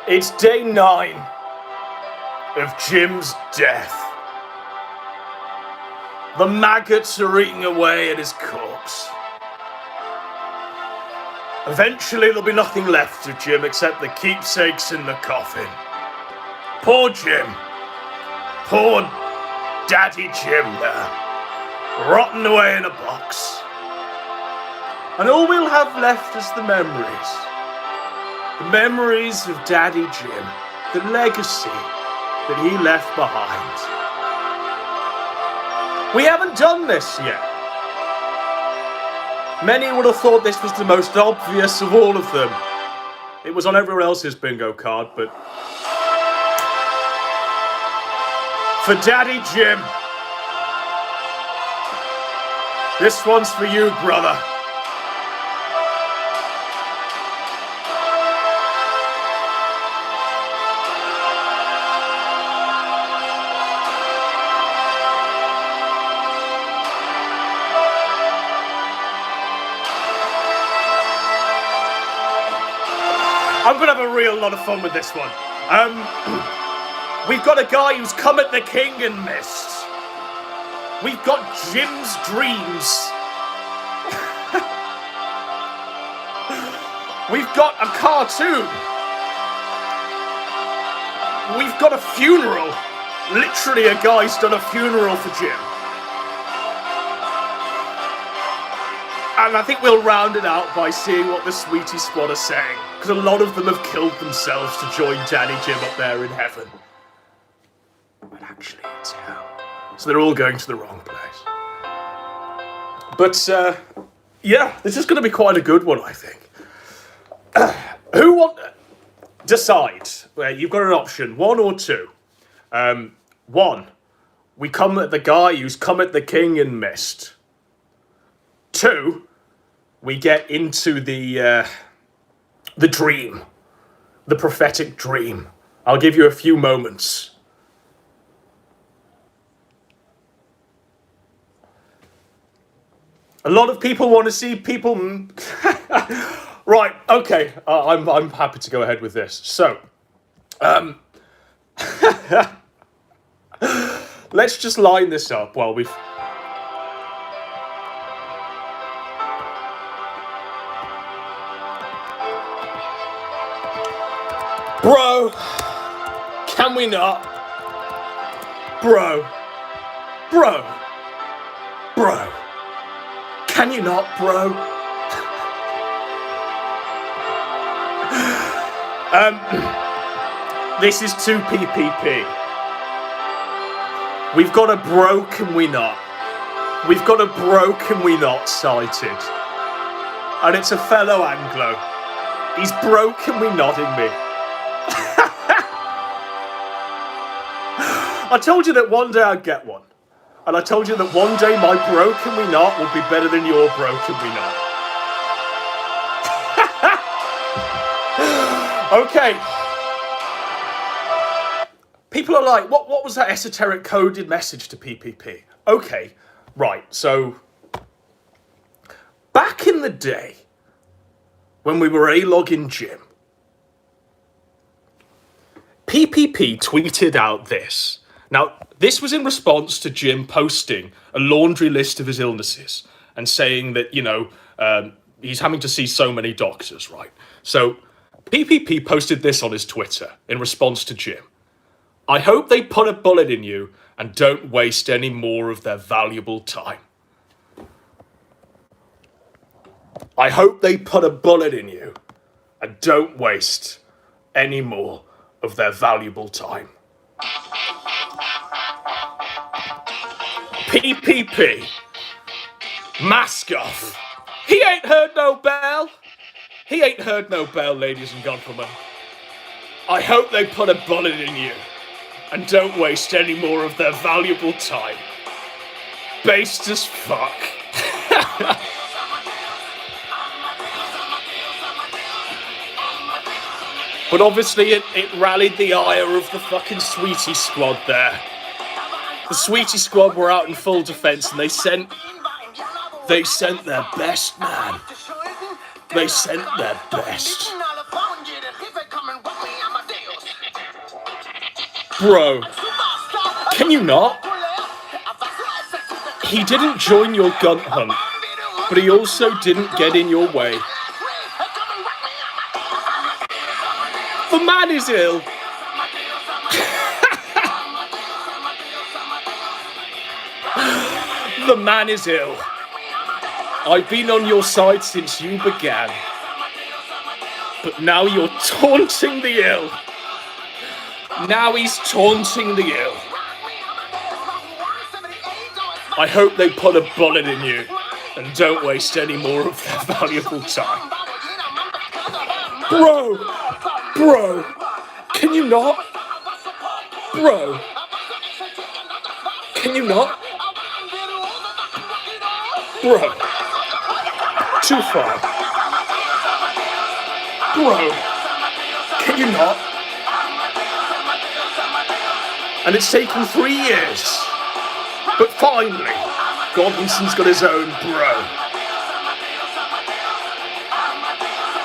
It's day 9 of Jim's death. The maggots are eating away at his corpse. Eventually there'll be nothing left of Jim except the keepsakes in the coffin. Poor Jim. Poor Daddy Jim there, rotting away in a box. And all we'll have left is the memories. The memories of Daddy Jim, the legacy that he left behind. We haven't done this yet. Many would have thought this was the most obvious of all of them. It was on everyone else's bingo card, but for Daddy Jim, this one's for you, brother. I'm gonna have a real lot of fun with this one. We've got a guy who's come at the king and missed. We've got Jim's dreams. We've got a cartoon. We've got a funeral. Literally a guy's done a funeral for Jim. And I think we'll round it out by seeing what the Sweety squad are saying. Because a lot of them have killed themselves to join Daddy Jim up there in heaven. But actually it's hell. So they're all going to the wrong place. But, yeah, this is going to be quite a good one, I think. Who want... Decide. You've got an option, 1 or 2. 1, we come at the guy who's come at the king and missed. 2, we get into the dream. The prophetic dream. I'll give you a few moments. A lot of people want to see people... Right, okay, I'm happy to go ahead with this. So, let's just line this up while we've... Bro, can we not? Bro, can you not, bro? This is 2 PPP. We've got a bro, can we not? We've got a bro, can we not sighted. And it's a fellow Anglo. He's bro, can we nodding me. I told you that one day I'd get one. And I told you that one day my bro, can we not, would be better than your bro, can we not. Okay. People are like, what was that esoteric coded message to PPP? Okay, right, so... Back in the day, when we were A-logging Jim, PPP tweeted out this. Now, this was in response to Jim posting a laundry list of his illnesses and saying that, you know, he's having to see so many doctors, right? So, PPP posted this on his Twitter in response to Jim. I hope they put a bullet in you and don't waste any more of their valuable time. I hope they put a bullet in you and don't waste any more of their valuable time. PPP. Mask off. He ain't heard no bell. He ain't heard no bell, ladies and gentlemen. I hope they put a bullet in you and don't waste any more of their valuable time. Based as fuck. But obviously it rallied the ire of the fucking Sweety squad there. The Sweety squad were out in full defense and they sent their best, man. They sent their best. Bro, can you not? He didn't join your gun hunt, but he also didn't get in your way. The man is ill. The man is ill. I've been on your side since you began. But now you're taunting the ill. Now he's taunting the ill. I hope they put a bullet in you and don't waste any more of their valuable time. Bro, can you not? Bro, can you not? Bro, too far. Bro, can you not? And it's taken 3 years. But finally, Godwinson's got his own bro.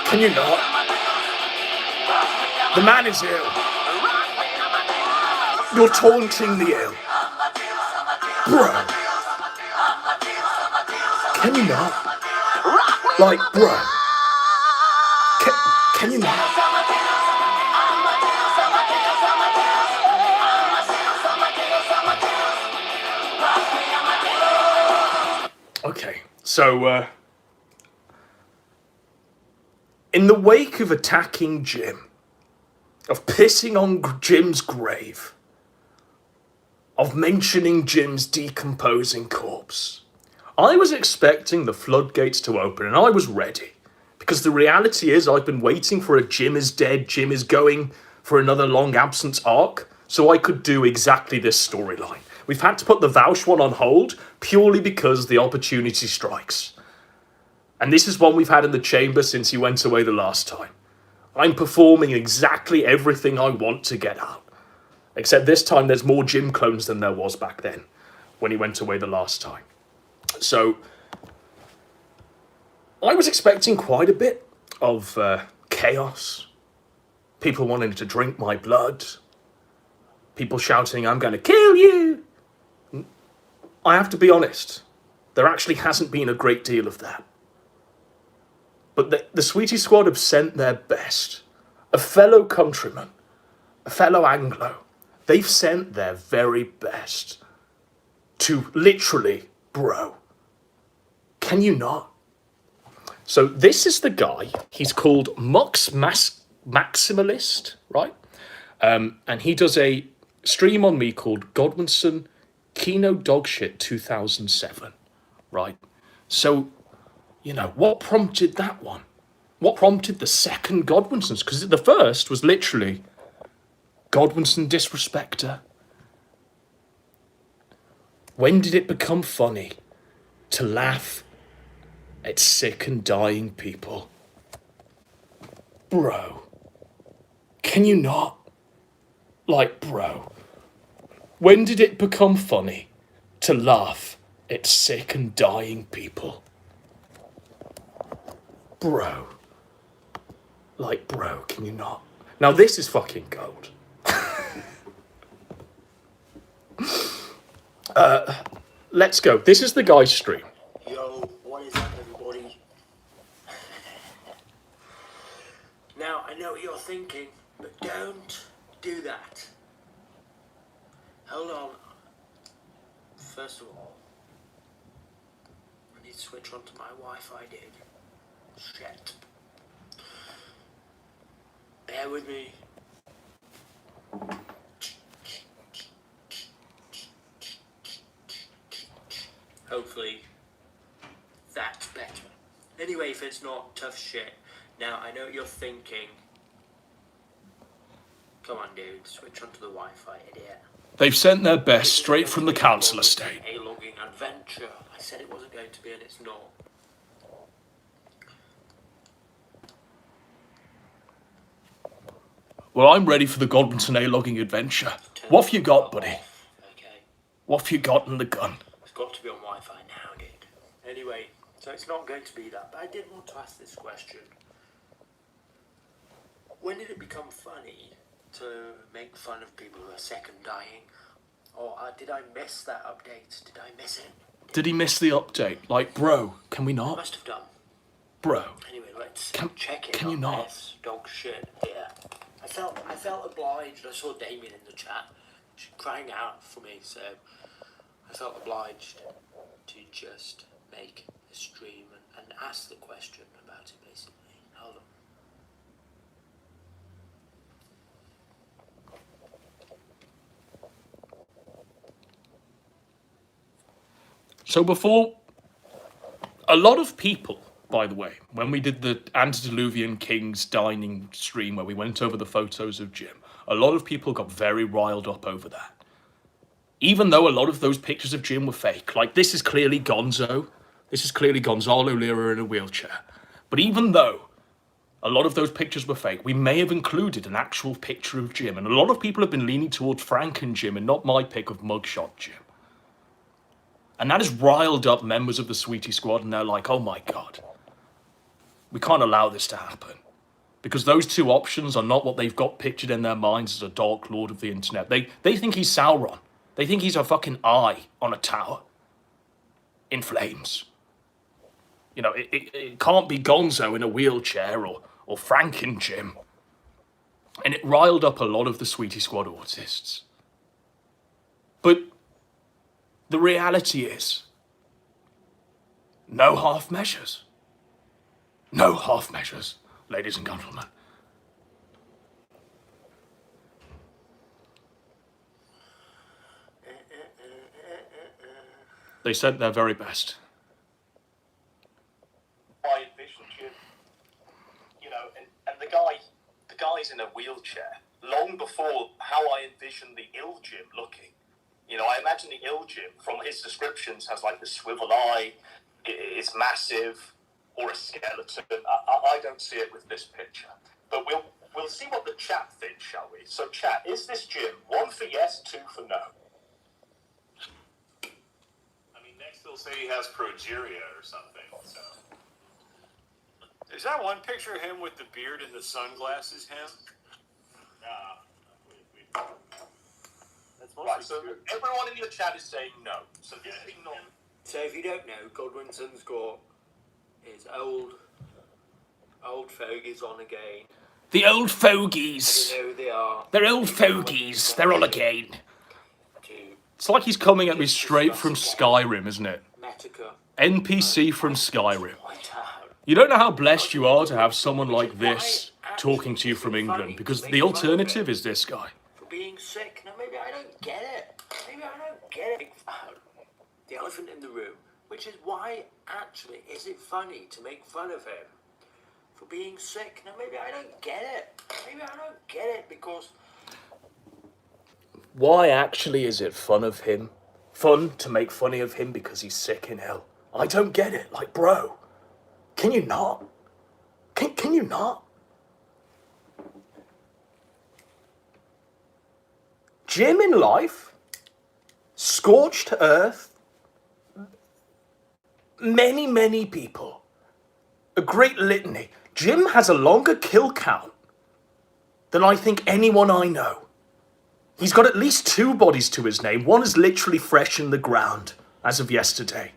Can you not? The man is ill. You're taunting the ill. Bro. Can you not? Like, bro. Can you not? Okay, so, in the wake of attacking Jim, of pissing on Jim's grave, of mentioning Jim's decomposing corpse, I was expecting the floodgates to open, and I was ready. Because the reality is, I've been waiting for a Jim is dead, Jim is going for another long absence arc, so I could do exactly this storyline. We've had to put the Vouch one on hold, purely because the opportunity strikes. And this is one we've had in the chamber since he went away the last time. I'm performing exactly everything I want to get out. Except this time there's more Jim clones than there was back then, when he went away the last time. So, I was expecting quite a bit of chaos. People wanting to drink my blood. People shouting, I'm going to kill you. I have to be honest, there actually hasn't been a great deal of that. But the Sweety Squad have sent their best. A fellow countryman, a fellow Anglo, they've sent their very best to literally, bro. Can you not? So this is the guy, he's called Maximalist, right? And he does a stream on me called Godwinson Kino Dogshit 2007, right? So, you know, what prompted that one? What prompted the second Godwinsons? Because the first was literally Godwinson Disrespecter. When did it become funny to laugh at sick and dying people? Bro, can you not? Like, bro, when did it become funny to laugh at sick and dying people? Bro. Like, bro, can you not? Now, this is fucking gold. Let's go. This is the guy's stream. Yo, what is up, everybody? Now, I know what you're thinking, but don't do that. Hold on. First of all, I need to switch onto my Wi-Fi, dude. Shit. Bear with me. Hopefully, that's better. Anyway, if it's not, tough shit. Now, I know what you're thinking. Come on, dude. Switch onto the Wi-Fi, idiot. They've sent their best straight from the council estate. A logging adventure. I said it wasn't going to be, and it's not. Well, I'm ready for the Godwinson A-logging adventure. What have you got, buddy? Okay. What have you got in the gun? It's got to be on Wi-Fi now, dude. Anyway, so it's not going to be that, but I did want to ask this question. When did it become funny to make fun of people who are sick and dying? Or did I miss that update? Did I miss it? Did he miss the update? Like, bro, can we I not? must have done. Bro. Anyway, let's Can- check it. can you on not? this dog shit here. I felt obliged. I saw Damien in the chat crying out for me, so I felt obliged to just make a stream and ask the question about it, basically. Hold on. So before, a lot of people, by the way, when we did the Antediluvian Kings dining stream where we went over the photos of Jim, a lot of people got very riled up over that. Even though a lot of those pictures of Jim were fake. Like, this is clearly Gonzo. This is clearly Gonzalo Lira in a wheelchair. But even though a lot of those pictures were fake, we may have included an actual picture of Jim. And a lot of people have been leaning towards Frank and Jim and not my pick of mugshot Jim. And that has riled up members of the Sweety Squad, and they're like, oh my God, we can't allow this to happen. Because those two options are not what they've got pictured in their minds as a Dark Lord of the internet. They think he's Sauron. They think he's a fucking eye on a tower in flames. You know, it can't be Gonzo in a wheelchair or Frank and Jim. And it riled up a lot of the Sweety Squad autists. But the reality is, no half measures. No half measures, ladies and gentlemen. They said their very best. I envisioned Jim, you know, and the guy's in a wheelchair. Long before how I envisioned the ill Jim looking. You know, I imagine the ill Jim from his descriptions has like the swivel eye, it's massive, or a skeleton. I don't see it with this picture. But we'll see what the chat thinks, shall we? So chat, is this Jim? 1 for yes, 2 for no. I mean, next they'll say he has progeria or something, so. Is that one picture of him with the beard and the sunglasses him? Right, so everyone in the chat is saying no. So this is not... So if you don't know, Godwinson's got his old fogies on again. The old fogies. I don't know who they are. They're old fogies. They're on again. It's like he's coming at me straight from Skyrim, isn't it? Metica. NPC from Skyrim. Point out. You don't know how blessed you are to have someone like this talking to you from England, because the alternative is this guy. For being sick. Now maybe I don't get it. Maybe I don't get it. The elephant in the room. Which is why, actually, is it funny to make fun of him for being sick? Now maybe I don't get it. Maybe I don't get it because... Why actually is it fun of him? Fun to make funny of him because he's sick and ill? I don't get it. Like, bro, can you not? Can you not? Jim in life, scorched earth, many people, a great litany. Jim has a longer kill count than I think anyone I know. He's got at least 2 bodies to his name. One is literally fresh in the ground as of yesterday.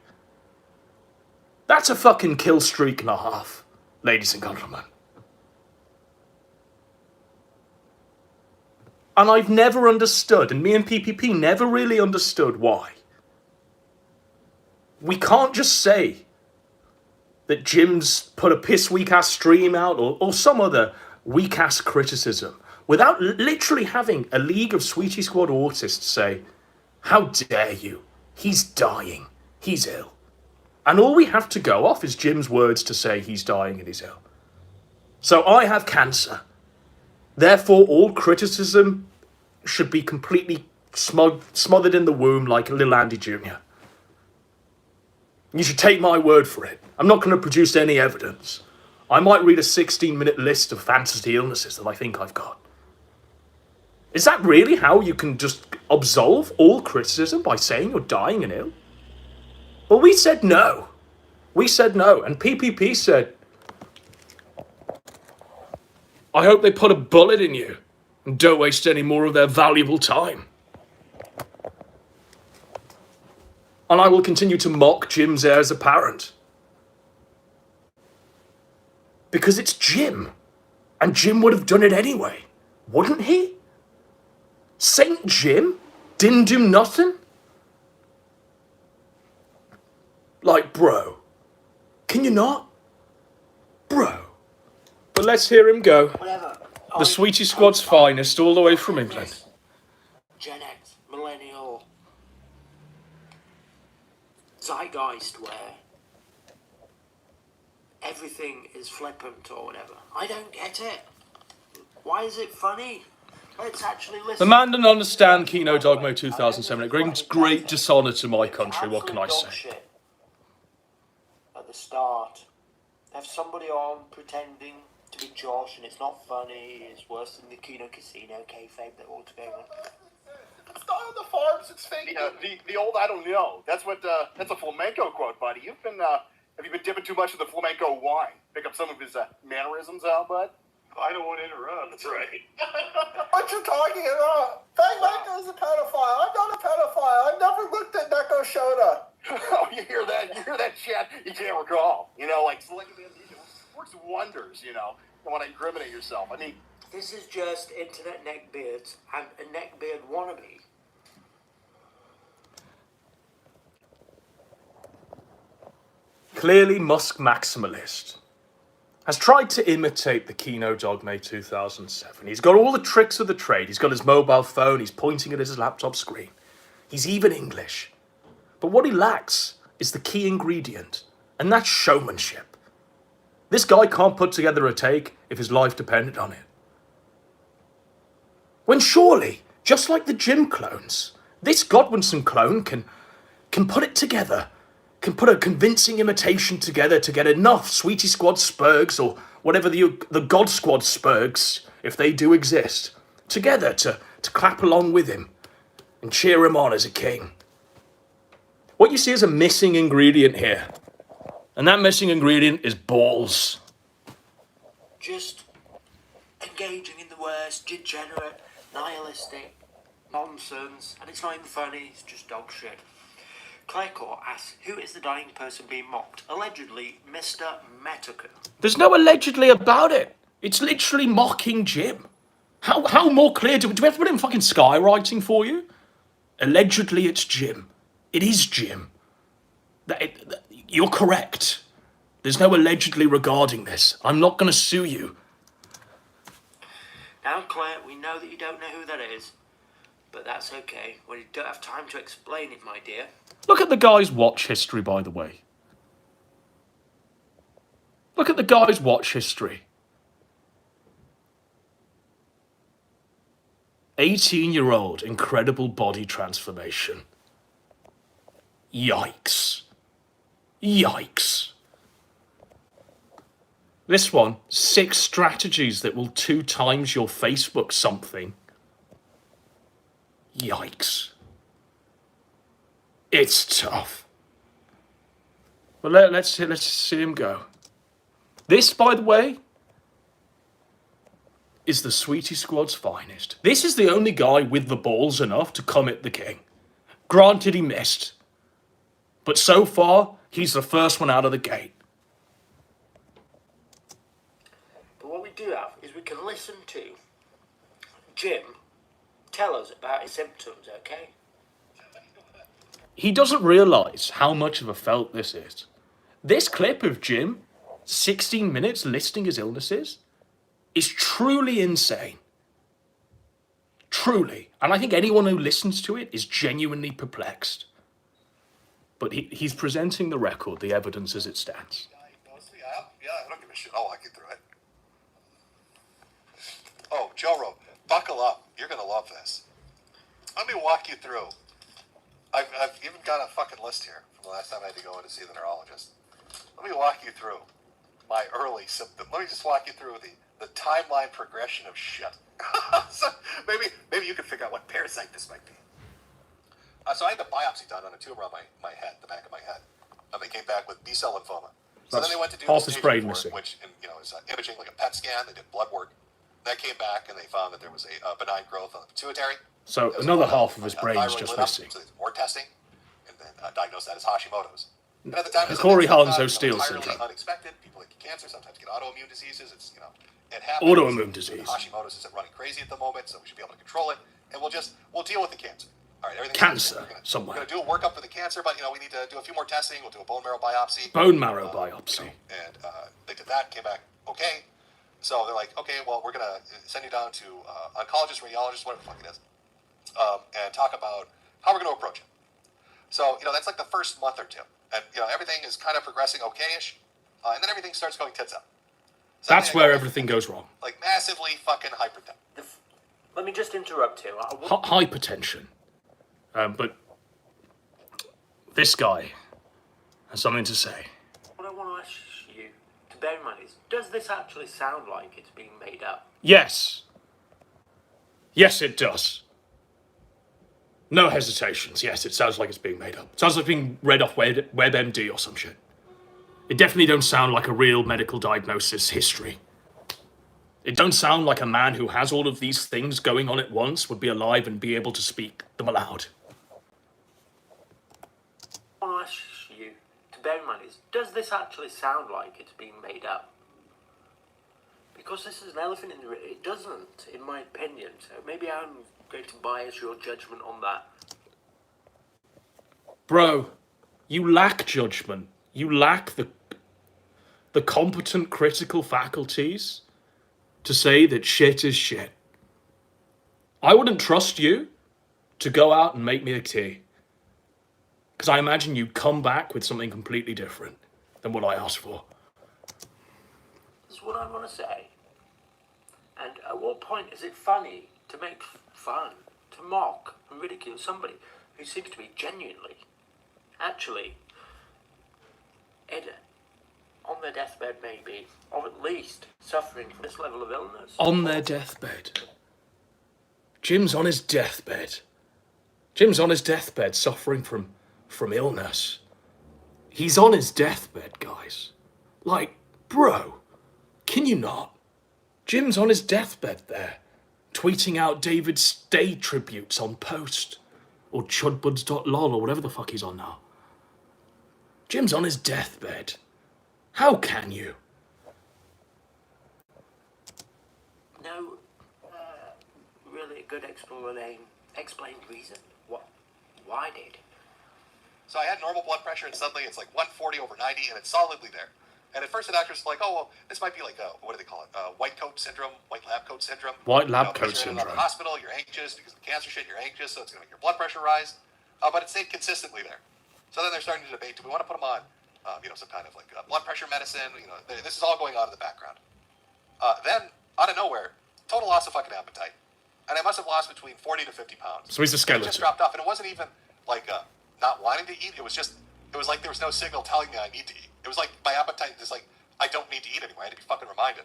That's a fucking kill streak and a half, ladies and gentlemen. And I've never understood, and me and PPP never really understood why. We can't just say that Jim's put a piss weak ass stream out or some other weak ass criticism without literally having a league of Sweety Squad autists say, how dare you? He's dying. He's ill. And all we have to go off is Jim's words to say he's dying and he's ill. So I have cancer. Therefore, all criticism should be completely smothered in the womb like little Andy Jr. You should take my word for it. I'm not going to produce any evidence. I might read a 16-minute list of fantasy illnesses that I think I've got. Is that really how you can just absolve all criticism by saying you're dying and ill? Well, we said no. We said no. And PPP said, I hope they put a bullet in you. And don't waste any more of their valuable time. And I will continue to mock Jim's heirs apparent. Because it's Jim. And Jim would have done it anyway. Wouldn't he? Saint Jim didn't do nothing? Like, bro. Can you not? Bro. But let's hear him go. Whatever. The Sweety Squad's finest, all the way from England. Gen X, millennial, zeitgeist, where everything is flippant or whatever. I don't get it. Why is it funny? Let's actually listen. The man didn't understand Kino Dogma 2007. It brings great dishonour to my country, what can I say? At the start, have somebody on pretending to be Josh, and it's not funny. It's worse than the Kino Casino kayfabe that all together. It's not on the farms. It's fake. The old I don't know. That's a flamenco quote, buddy. Have you been dipping too much of the flamenco wine? Pick up some of his mannerisms out, bud? I don't want to interrupt. That's right. What you talking about? Flamenco's a pedophile. I'm not a pedophile. I've never looked at Neko Shota. Oh, you hear that? You hear that shit? You can't recall. Like selective amnesia works wonders, You want to incriminate yourself. I mean, This is just internet neckbeards and a neckbeard wannabe. Clearly Musk maximalist. Has tried to imitate the Kino Dogma 2007. He's got all the tricks of the trade. He's got his mobile phone. He's pointing at his laptop screen. He's even English. But what he lacks is the key ingredient, and that's showmanship. This guy can't put together a take if his life depended on it. When surely, just like the Jim clones, this Godwinson clone can put it together, can put a convincing imitation together to get enough Sweety Squad spurgs, or whatever the God Squad spurgs, if they do exist, together to clap along with him and cheer him on as a king. What you see is a missing ingredient here. And that missing ingredient is balls. Just engaging in the worst, degenerate, nihilistic nonsense, and it's not even funny, it's just dog shit. Clarecourt asks, who is the dying person being mocked? Allegedly, Mr. Metoku. There's no allegedly about it. It's literally mocking Jim. How more clear do we have to put it in fucking skywriting for you? Allegedly, it's Jim. It is Jim. You're correct. There's no allegedly regarding this. I'm not going to sue you. Now, Claire, we know that you don't know who that is, but that's okay. Well, you don't have time to explain it, my dear. Look at the guy's watch history, by the way. Look at the guy's watch history. 18-year-old, incredible body transformation. Yikes. Yikes. This one, 6 strategies that will 2 times your Facebook something. Yikes. It's tough. But let's see him go. This, by the way, is the Sweety Squad's finest. This is the only guy with the balls enough to come at the king. Granted, he missed. But so far, he's the first one out of the gate. But what we do have is we can listen to Jim tell us about his symptoms, okay? He doesn't realise how much of a felt this is. This clip of Jim, 16 minutes listing his illnesses, is truly insane. Truly. And I think anyone who listens to it is genuinely perplexed. But he's presenting the record, the evidence as it stands. Yeah, I don't give a shit. I'll walk you through it. Oh, Joe, buckle up. You're going to love this. Let me walk you through. I've even got a fucking list here from the last time I had to go in to see the neurologist. Let me walk you through my early symptoms. Let me just walk you through the timeline progression of shit. So maybe you can figure out what parasite this might be. So I had the biopsy done on a tumor on my head, the back of my head. And they came back with B-cell lymphoma. So then they went to do half his brain staging for missing. it, which is imaging like a PET scan. They did blood work. That came back, and they found that there was a benign growth on the pituitary. So There's another a- half of his a brain's thyroid just lit up, missing. So they did more testing, and then diagnosed that as Hashimoto's. And at the time, Corey it's not, Hanzo-Steele entirely syndrome. unexpected. People that get cancer sometimes get autoimmune diseases. It's it happens. Autoimmune disease. Hashimoto's isn't running crazy at the moment, so we should be able to control it, and we'll deal with the cancer. All right, everything's Cancer, We're somewhere. going to do a workup for the cancer, but we need to do a few more testing. We'll do a bone marrow biopsy. Bone marrow biopsy. And they did that, came back okay. So they're like, okay, well, we're going to send you down to oncologist, radiologist, whatever the fuck it is, and talk about how we're going to approach it. So, that's like the first month or two. And, everything is kind of progressing okay-ish, and then everything starts going tits up. So That's where everything goes wrong. Like massively fucking hypertension. Let me just interrupt here. Hypertension. But this guy has something to say. What I want to ask you to bear in mind is, does this actually sound like it's being made up? Yes. Yes, it does. No hesitations. Yes, it sounds like it's being made up. It sounds like being read off WebMD or some shit. It definitely don't sound like a real medical diagnosis history. It don't sound like a man who has all of these things going on at once would be alive and be able to speak them aloud. What I want to ask you to bear in mind is, does this actually sound like it's being made up? Because this is an elephant in the room. It doesn't, in my opinion. So maybe I'm going to bias your judgment on that. Bro, you lack judgment. You lack the competent critical faculties to say that shit is shit. I wouldn't trust you to go out and make me a tea. Because I imagine you'd come back with something completely different than what I asked for. This is what I want to say. And at what point is it funny to make fun, to mock and ridicule somebody who seems to be genuinely, actually, on their deathbed maybe, or at least suffering from this level of illness? On their deathbed. Jim's on his deathbed. Jim's on his deathbed suffering from illness. He's on his deathbed, guys. Like, bro, can you not? Jim's on his deathbed there, tweeting out David's Day tributes on Post, or chudbuds.lol, or whatever the fuck he's on now. Jim's on his deathbed. How can you? No really good explained reason. Why did? So I had normal blood pressure, and suddenly it's like 140 over 90, and it's solidly there. And at first the doctor's like, oh, well, this might be like, what do they call it? White coat syndrome, white lab coat syndrome. White lab because coat you're in syndrome. the hospital, you're anxious because of the cancer shit, you're anxious, so it's going to make your blood pressure rise. But it stayed consistently there. So then they're starting to debate, do we want to put them on, some kind of like blood pressure medicine? This is all going on in the background. Then, out of nowhere, total loss of fucking appetite. And I must have lost between 40 to 50 pounds. So he's a skeleton. It just dropped off, and it wasn't even like not wanting to eat. It was like there was no signal telling me I need to eat. It was like my appetite is like, I don't need to eat anymore. I had to be fucking reminded.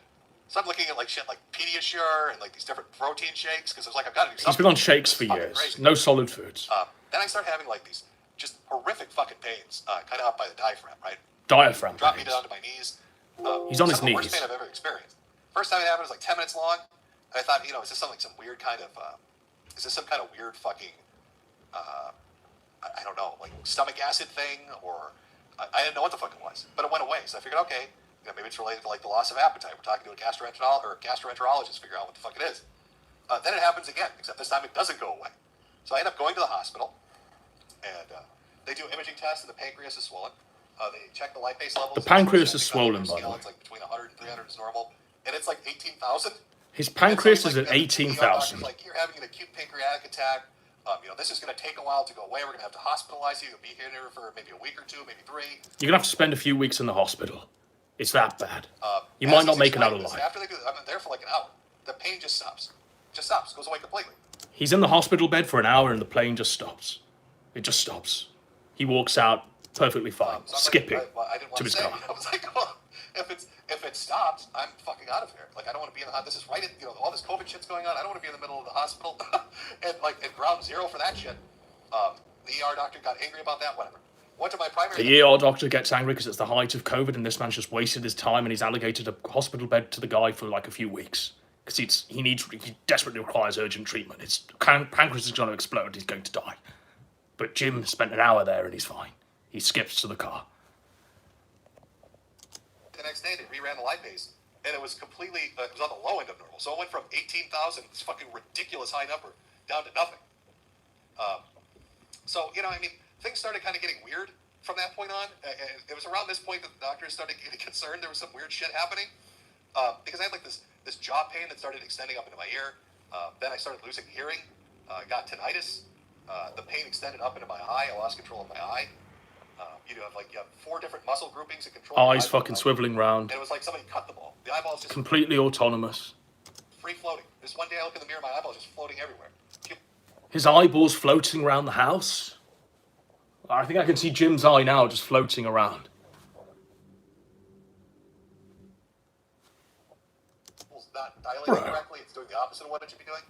So I'm looking at like shit like Pediasure and like these different protein shakes because I was like, I've got to do something. He's been on shakes for years. Crazy. No solid foods. Then I started having like these just horrific fucking pains, kind of up by the diaphragm, right? Diaphragm Dropped me pains. down to my knees. He's on his some of the knees. worst pain I've ever experienced. First time it happened was like 10 minutes long. And I thought, is this something, some weird kind of, is this some kind of weird fucking, I don't know, like stomach acid thing, or I didn't know what the fuck it was. But it went away. So I figured, okay, maybe it's related to like the loss of appetite. We're talking to a gastroenterologist, figure out what the fuck it is. Then it happens again, except this time it doesn't go away. So I end up going to the hospital, and they do imaging tests, and the pancreas is swollen. They check the lipase levels. The pancreas is swollen, by the way. It's like between 100 and 300 is normal, and it's like 18,000. His pancreas And so is it's at like, the ER doctor's 18,000. like, you're having an acute pancreatic attack. This is going to take a while to go away. We're going to have to hospitalize you. You'll be here for maybe a week or two, maybe 3. You're going to have to spend a few weeks in the hospital. It's that bad. You As might not he's make it out explaining this, alive. After they do, I'm there for like an hour. The pain just stops. Just stops. Goes away completely. He's in the hospital bed for an hour and the plane just stops. It just stops. He walks out perfectly fine, So I'm skipping like, I didn't want to his say. car. I was like, well, if it stops, I'm fucking out of here. Like, I don't want to be in the this is right at, all this COVID shit's going on. I don't want to be in the middle of the hospital. And like at ground zero for that shit. The ER doctor got angry about that, whatever. Went to my primary. The ER doctor gets angry because it's the height of COVID and this man's just wasted his time and he's allocated a hospital bed to the guy for like a few weeks. because he desperately requires urgent treatment. His pancreas is going to explode. He's going to die. But Jim spent an hour there and he's fine. He skips to the car. The next day, they reran the lipase, and it was completely, it was on the low end of normal. So it went from 18,000, this fucking ridiculous high number, down to nothing. So, you know, I mean, things started kind of getting weird from that point on. It was around this point that the doctors started getting concerned. There was some weird shit happening. Because I had like this jaw pain that started extending up into my ear. Then I started losing hearing. Got tinnitus. The pain extended up into my eye. I lost control of my eye. You have 4 different muscle groupings that control. Eyes fucking swiveling round. And it was like somebody cut them all. The eyeballs just completely autonomous. Free floating. This one day I look in the mirror, my eyeballs just floating everywhere. His eyeballs floating around the house. I think I can see Jim's eye now just floating around. It's not dilating correctly. It's doing the opposite of what it should be doing.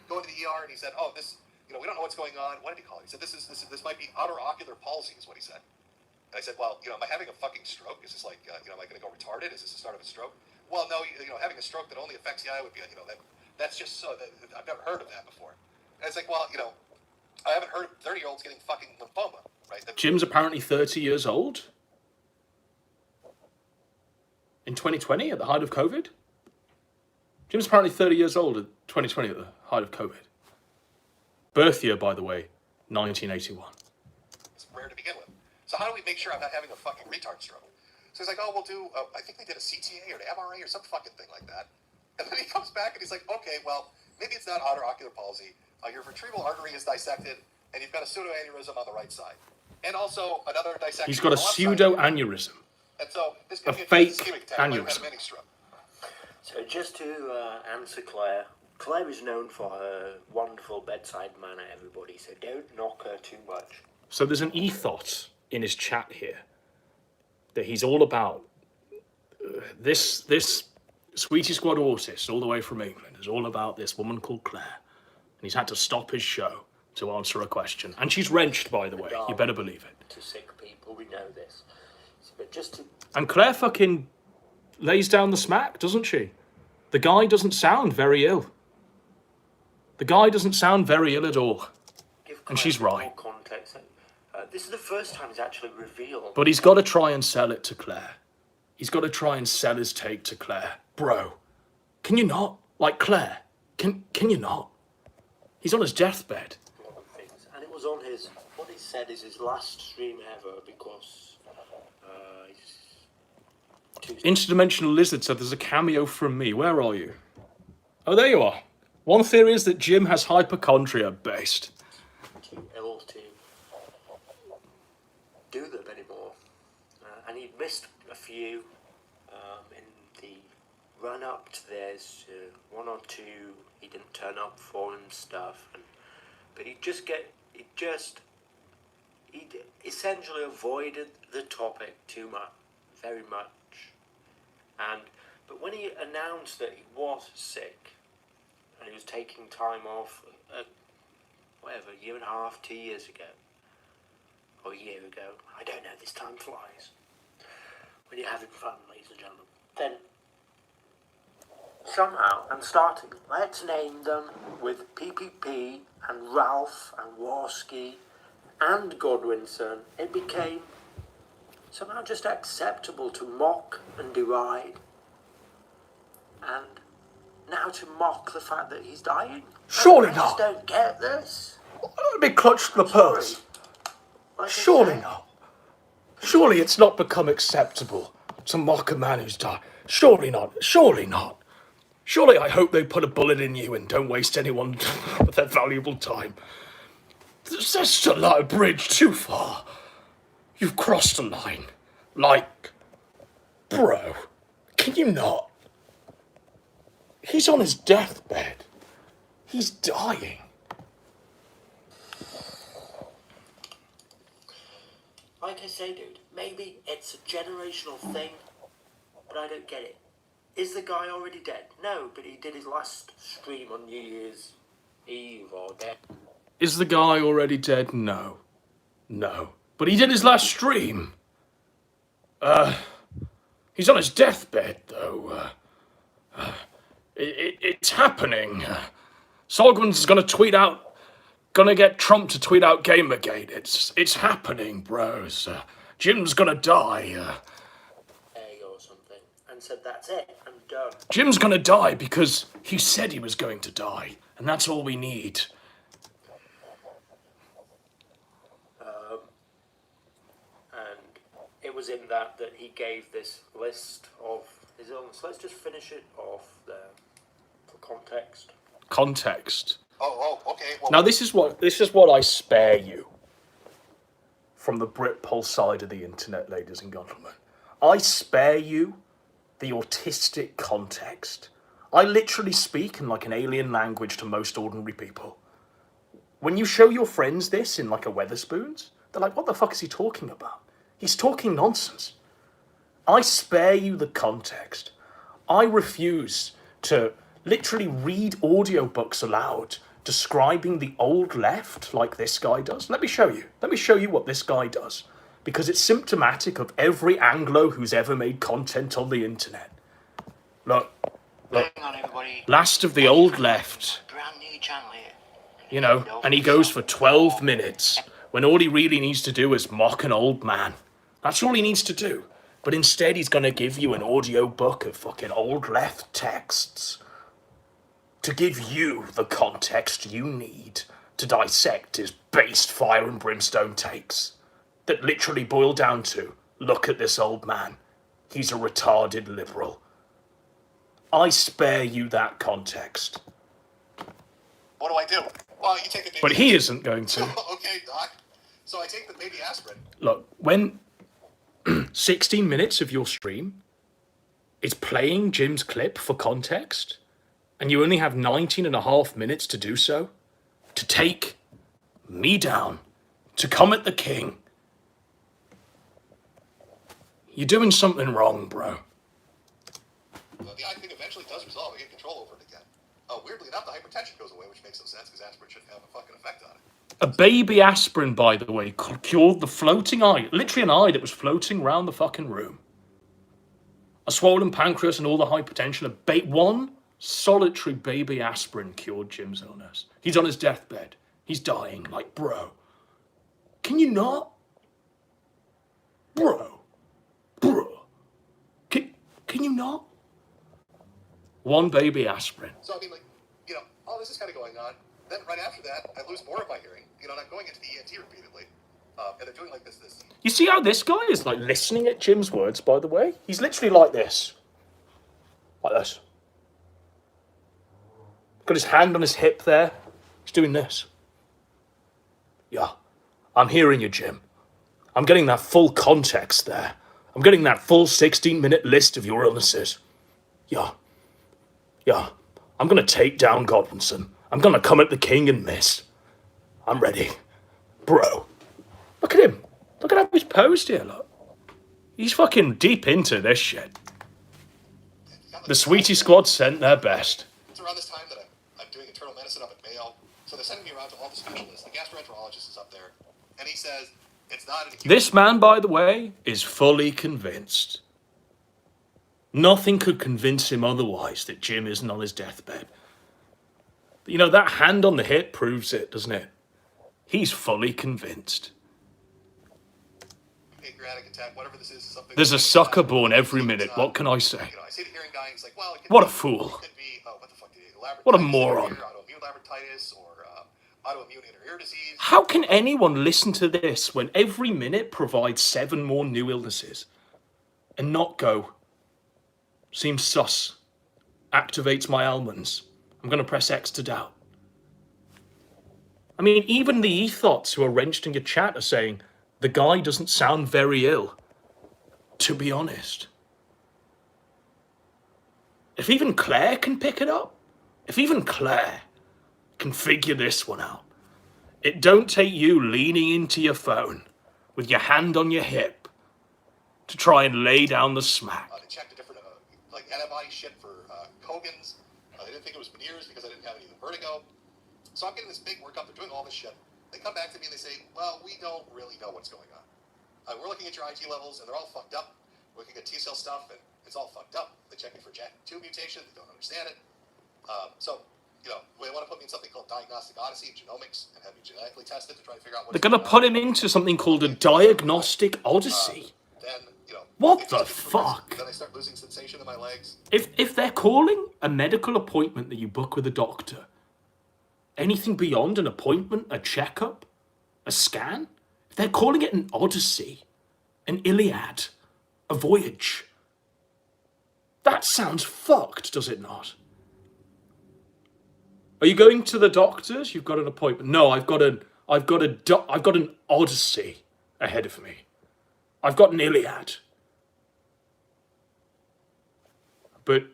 Going to the ER and he said, "Oh, this, we don't know what's going on." What did he call it? He said, "This might be ocular palsy," is what he said. And I said, "Well, am I having a fucking stroke? Is this like, am I going to go retarded? Is this the start of a stroke?" Well, no, having a stroke that only affects the eye would be, that's just so that I've never heard of that before. And it's like, well, I haven't heard of 30-year-olds getting fucking lymphoma, right? Jim's apparently 30 years old. In 2020, at the height of COVID. Jim's apparently 30 years old in 2020 at the height of COVID. Birth year, by the way, 1981. It's rare to begin with. So how do we make sure I'm not having a fucking retard stroke? So he's like, "Oh, we'll do, I think they did a CTA or an MRA or some fucking thing like that." And then he comes back and he's like, "Okay, well, maybe it's not ocular palsy. Your vertebral artery is dissected, and you've got a pseudoaneurysm on the right side. And also another dissection." He's got a pseudoaneurysm. And so this could A be a fake ischemic attack, aneurysm. a mini stroke. So just to answer Claire, Claire is known for her wonderful bedside manner, everybody, so don't knock her too much. So there's an ethos in his chat here that he's all about. This Sweety Squad autist all the way from England is all about this woman called Claire. And he's had to stop his show to answer a question. And she's wrenched, by the way. You better believe it. To sick people, we know this. But just to... And Claire fucking lays down the smack, doesn't she? The guy doesn't sound very ill. The guy doesn't sound very ill at all. And she's right. More context. This is the first time he's actually revealed. But he's got to try and sell it to Claire. He's got to try and sell his take to Claire. Bro, can you not? Like, Claire, can you not? He's on his deathbed. A lot of things. And it was on his, what he said is his last stream ever because Interdimensional Lizard said there's a cameo from me. Where are you? Oh, there you are. One theory is that Jim has hypochondria based. Too ill to do them anymore. And he missed a few in the run up to there's 1 or 2 he didn't turn up for and stuff. But he essentially avoided the topic too much, very much. But when he announced that he was sick and he was taking time off, a year and a half, 2 years ago, or a year ago, I don't know, this time flies. When you're having fun, ladies and gentlemen. Then, somehow, and starting, let's name them with PPP and Ralph and Warski and Godwinson, it became somehow just acceptable to mock and deride. And now to mock the fact that he's dying. Surely I just not. don't get this. Let me clutch the purse. Like I Surely say, not. Surely it's not become acceptable to mock a man who's died. Surely not. Surely not. Surely I hope they put a bullet in you and don't waste anyone with their valuable time. That's just a bridge too far. You've crossed a line. Like, bro, can you not? He's on his deathbed. He's dying. Like I say, dude, maybe it's a generational thing, but I don't get it. Is the guy already dead? No, but he did his last stream on New Year's Eve or dead. Is the guy already dead? No. No. But he did his last stream. He's on his deathbed, though. It's happening. Sogman's gonna get Trump to tweet out Gamergate. It's happening, bros. Jim's gonna die. Or something, and said, "That's it, I'm done." Jim's gonna die because he said he was going to die, and that's all we need. And it was in that he gave this list of his illness. Let's just finish it off there for context. Context. Oh, okay. Well, Now this is what I spare you from the Britpol side of the internet, ladies and gentlemen. I spare you the autistic context. I literally speak in like an alien language to most ordinary people. When you show your friends this in like a Weatherspoons, they're like, what the fuck is he talking about? He's talking nonsense. I spare you the context. I refuse to literally read audiobooks aloud describing the old left like this guy does. Let me show you. Let me show you what this guy does. Because it's symptomatic of every Anglo who's ever made content on the internet. Look. Hang on, everybody. Last of the old left. Brand new channel here. You know, and he goes for 12 minutes when all he really needs to do is mock an old man. That's all he needs to do. But instead he's going to give you an audio book of fucking old left texts to give you the context you need to dissect his based fire and brimstone takes that literally boil down to, look at this old man. He's a retarded liberal. I spare you that context. what do I do? Well, you take the baby But he isn't going to. Okay, Doc. So I take the baby aspirin. Look, when 16 minutes of your stream is playing Jim's clip for context, and you only have 19 and a half minutes to do so, to take me down, to come at the king, you're doing something wrong, bro. The eye thing eventually does resolve. I get control over it again. Weirdly enough, the hypertension goes away, which makes no sense because aspirin shouldn't have a fucking effect on it. A baby aspirin, by the way, cured the floating eye, literally an eye that was floating around the fucking room. A swollen pancreas and all the hypertension. One solitary baby aspirin cured Jim's illness. He's on his deathbed. He's dying. Like, bro. Can you not? Bro. Can you not? One baby aspirin. So, I mean, like, all this is kind of going on. Then right after that, I lose more of my hearing. And I'm going into the ENT repeatedly. And they're doing like this. You see how this guy is like listening at Jim's words, by the way? He's literally like this. Like this. Got his hand on his hip there. He's doing this. Yeah. I'm hearing you, Jim. I'm getting that full context there. I'm getting that full 16-minute list of your illnesses. Yeah. I'm going to take down Godwinson. I'm going to come at the king and miss. I'm ready. Bro. Look at him. Look at how he's posed here, look. He's fucking deep into this shit. The Sweety squad sent their best. It's around this time that I'm doing internal medicine up at Mayo. So they're sending me around to all the specialists. The gastroenterologist is up there. And he says, it's not an acute... This man, by the way, is fully convinced. Nothing could convince him otherwise that Jim isn't on his deathbed. That hand on the hip proves it, doesn't it? He's fully convinced. Pancreatic attack, whatever this is something... There's a sucker born every minute. What can I say? I see the hearing guy, he's like, well, it could What a be, fool. It could be, what the fuck did he do? What a Labyrinthitis, moron. Autoimmune labyrinthitis, or autoimmune inner ear disease. How can anyone listen to this when every minute provides 7 more new illnesses and not go, seems sus, activates my almonds, I'm going to press X to doubt? I mean, even the ethots who are wrenched in your chat are saying, the guy doesn't sound very ill. To be honest. If even Claire can pick it up, if even Claire can figure this one out, it don't take you leaning into your phone with your hand on your hip to try and lay down the smack. They checked a different, antibody shit for Kogan's. They didn't think it was Meniere's because I didn't have any of the vertigo. So I'm getting this big workup. They're doing all this shit. They come back to me and they say, well, we don't really know what's going on. We're looking at your IG levels, and they're all fucked up. We're looking at T-cell stuff, and it's all fucked up. They check me for JAK2 mutation. They don't understand it. So, they want to put me in something called Diagnostic Odyssey and Genomics and have me genetically tested to try to figure out what. They're going to put him into something called a Diagnostic Odyssey. Then, What the fuck? Then I start losing sensation in my legs. If they're calling a medical appointment that you book with a doctor anything beyond an appointment, a checkup, a scan, if they're calling it an odyssey, an Iliad, a voyage, that sounds fucked, does it not? Are you going to the doctors? You've got an appointment. No, I've got an odyssey ahead of me. I've got an Iliad. But,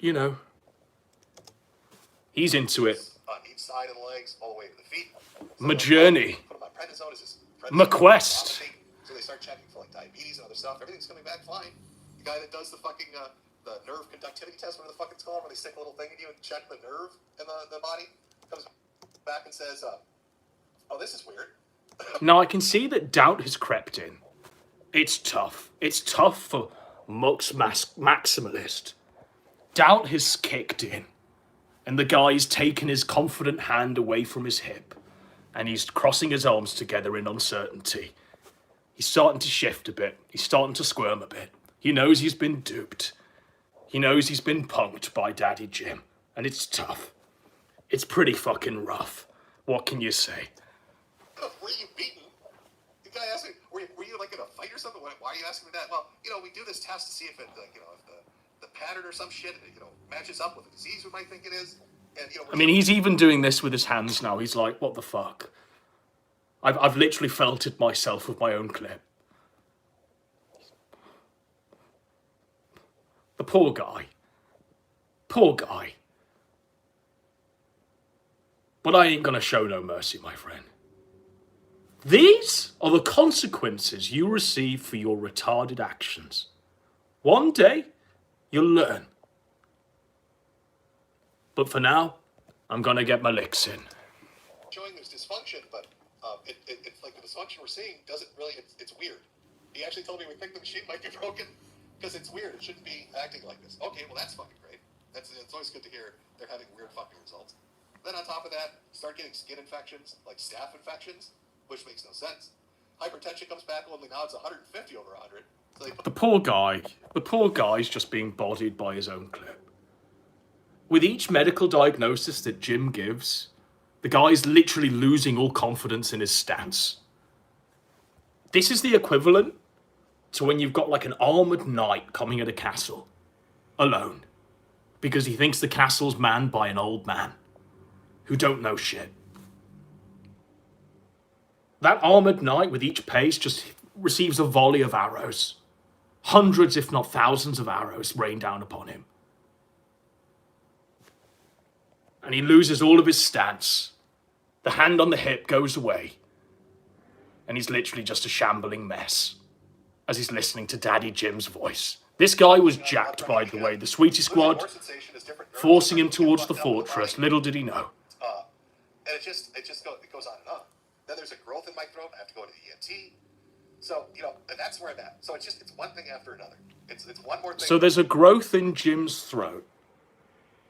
he's into it. On each side of the legs, all the way to the feet. My journey. My prednisone is this. My quest. So they start checking for diabetes and other stuff. Everything's coming back fine. The guy that does the fucking the nerve conductivity test, whatever the fuck it's called, where they stick a little thing in you and check the nerve in the body, comes back and says, "Oh, this is weird." Now I can see that doubt has crept in. It's tough. It's tough for Mux Maximalist. Doubt has kicked in, and the guy's taken his confident hand away from his hip, and he's crossing his arms together in uncertainty. He's starting to shift a bit. He's starting to squirm a bit. He knows he's been duped. He knows he's been punked by Daddy Jim, and it's tough. It's pretty fucking rough. What can you say? Were you beaten? The guy asked me, were you like in a fight or something? Why are you asking me that? Well, we do this test to see if it, if the pattern or some shit, matches up with the disease we might think it is. And, I mean, he's even doing this with his hands now. He's like, what the fuck? I've literally felt it myself with my own clip. The poor guy. Poor guy. But I ain't gonna show no mercy, my friend. These are the consequences you receive for your retarded actions. One day, you'll learn. But for now, I'm gonna get my licks in. Showing there's dysfunction, but it's like the dysfunction we're seeing doesn't really, it's weird. He actually told me we think the machine might be broken because it's weird. It shouldn't be acting like this. Okay, well that's fucking great. It's always good to hear they're having weird fucking results. Then on top of that, start getting skin infections, like staph infections, which makes no sense. Hypertension comes back, only now it's 150 over 100. So the poor guy's just being bodied by his own clip. With each medical diagnosis that Jim gives, the guy's literally losing all confidence in his stance. This is the equivalent to when you've got like an armoured knight coming at a castle, alone, because he thinks the castle's manned by an old man who don't know shit. That armoured knight with each pace just receives a volley of arrows. Hundreds, if not thousands of arrows rain down upon him. And he loses all of his stance. The hand on the hip goes away. And he's literally just a shambling mess as he's listening to Daddy Jim's voice. This guy was jacked, by the way. The Sweety Squad forcing him towards the fortress. Little did he know. And it goes on and on. Then there's a growth in my throat. I have to go to the ENT. So, and that's where I'm at. So it's one thing after another. It's one more thing. So there's a growth in Jim's throat.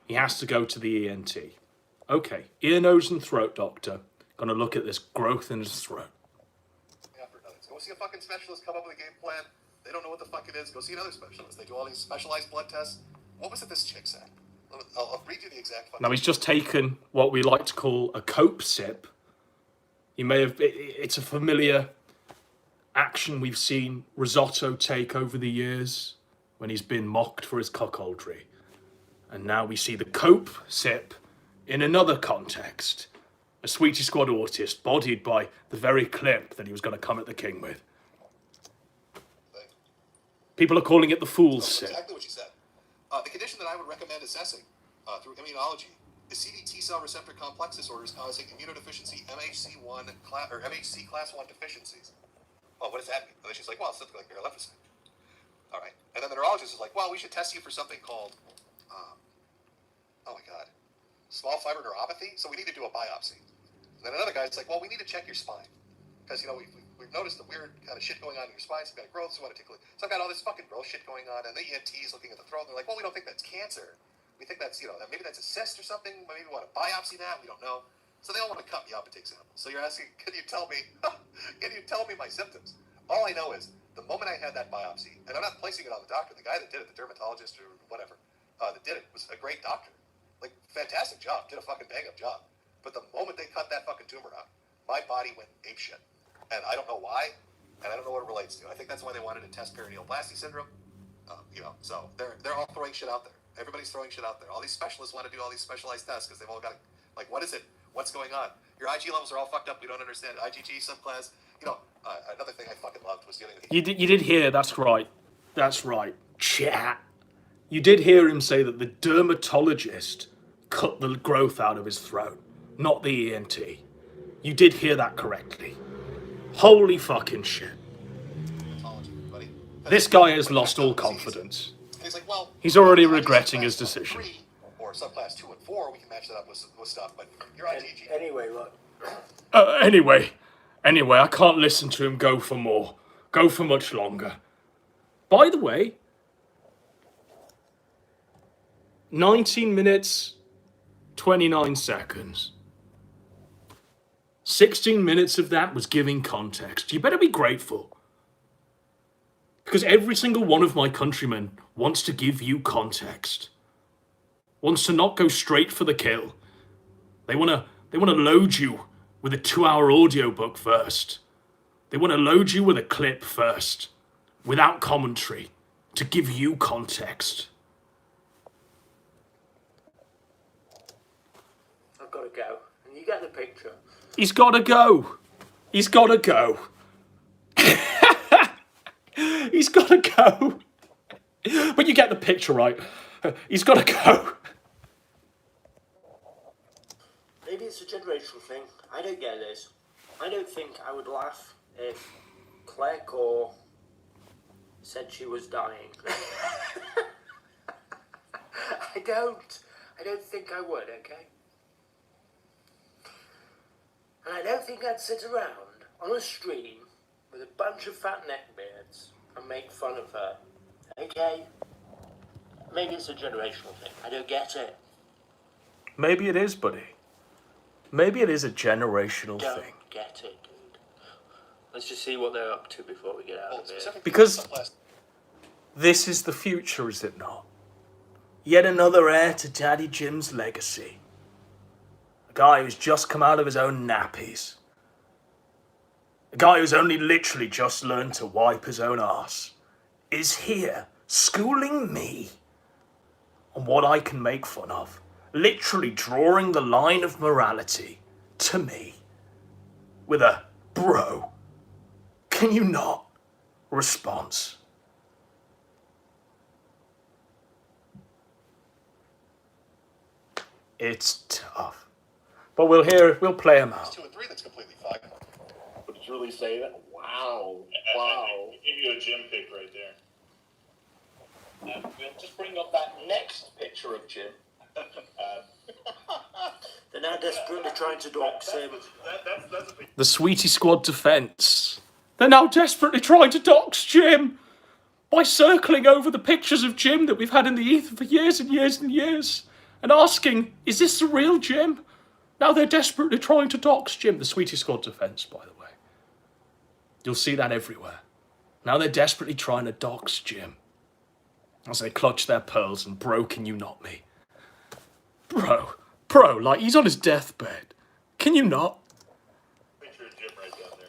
He has to go to the ENT. Okay, ear, nose, and throat doctor. Gonna look at this growth in his throat. After another. So go see a fucking specialist, come up with a game plan. They don't know what the fuck it is. Go see another specialist. They do all these specialized blood tests. What was it this chick said? I'll read you the exact fucking... Now he's just taken what we like to call a cope sip. You may have... It's a familiar action we've seen Risotto take over the years when he's been mocked for his cuckoldry. And now we see the cope sip in another context. A Sweety Squad autist bodied by the very clip that he was going to come at the king with. People are calling it the fool's sip. Exactly what you said. The condition that I would recommend assessing through immunology is CD T cell receptor complex disorders causing immunodeficiency MHC1 or MHC class 1 deficiencies. Well, what does that mean? And then she's like, well, it's something like your lymphocyte. All right. And then the neurologist is like, well, we should test you for something called, oh my God, small fiber neuropathy. So we need to do a biopsy. And then another guy's like, well, we need to check your spine. Because, we've noticed the weird kind of shit going on in your spine. Some kind of growth, so we want to tickle it. So I've got all this fucking growth shit going on. And the ENT's looking at the throat. And they're like, well, we don't think that's cancer. We We think that's, that maybe that's a cyst or something. Maybe we want to biopsy that. We don't know. So they all want to cut me up and take samples. So you're asking, can you tell me my symptoms? All I know is the moment I had that biopsy, and I'm not placing it on the doctor. The guy that did it, the dermatologist or whatever, that did it was a great doctor. Like, fantastic job. Did a fucking bang-up job. But the moment they cut that fucking tumor out, my body went apeshit. And I don't know why, and I don't know what it relates to. I think that's why they wanted to test perineoplasty syndrome. So they're all throwing shit out there. Everybody's throwing shit out there. All these specialists want to do all these specialized tests because they've all got, like, what is it? What's going on? Your IG levels are all fucked up. We don't understand. IgG subclass. Another thing I fucking loved was dealing with... You did hear, that's right. That's right. Chat. You did hear him say that the dermatologist cut the growth out of his throat, not the ENT. You did hear that correctly. Holy fucking shit. This guy has lost all confidence. And he's like, well... He's already regretting his decision. Or subclass 2 and 4, we can match that up with stuff, but your IgG... Anyway, look. Anyway, I can't listen to him go for more. Go for much longer. By the way, 19 minutes, 29 seconds. 16 minutes of that was giving context. You better be grateful. Because every single one of my countrymen wants to give you context. Wants to not go straight for the kill. They want to load you with a 2-hour audiobook first. They want to load you with a clip first, without commentary, to give you context. I've got to go. And you get the picture. He's got to go. He's got to go. He's got to go. But you get the picture, right? He's got to go. Maybe it's a generational thing. I don't get this. I don't think I would laugh if Claire Core said she was dying. I don't think I would, okay? And I don't think I'd sit around on a stream with a bunch of fat neckbeards and make fun of her. Okay? Maybe it's a generational thing. I don't get it. Maybe it is, buddy. Maybe it is a generational Don't thing. get it, dude. Let's just see what they're up to before we get out of here. Because this is the future, is it not? Yet another heir to Daddy Jim's legacy. A guy who's just come out of his own nappies. A guy who's only literally just learned to wipe his own arse. Is here, schooling me on what I can make fun of. Literally drawing the line of morality to me. With a, bro, can you not? Response. It's tough. But we'll play him out. 2 and 3, that's completely fine. But did you really say that? Wow. I'll give you a gym pick right there. We'll just bring up that next picture of Jim. They're now desperately trying to dox him. That's a big... The Sweety Squad defense. They're now desperately trying to dox Jim by circling over the pictures of Jim that we've had in the ether for years and years and years and asking, is this the real Jim? Now they're desperately trying to dox Jim. The Sweety Squad defense, by the way. You'll see that everywhere. Now they're desperately trying to dox Jim as they clutch their pearls and bro, can you not me? Bro, like he's on his deathbed. Can you not? Picture of Jim right down there.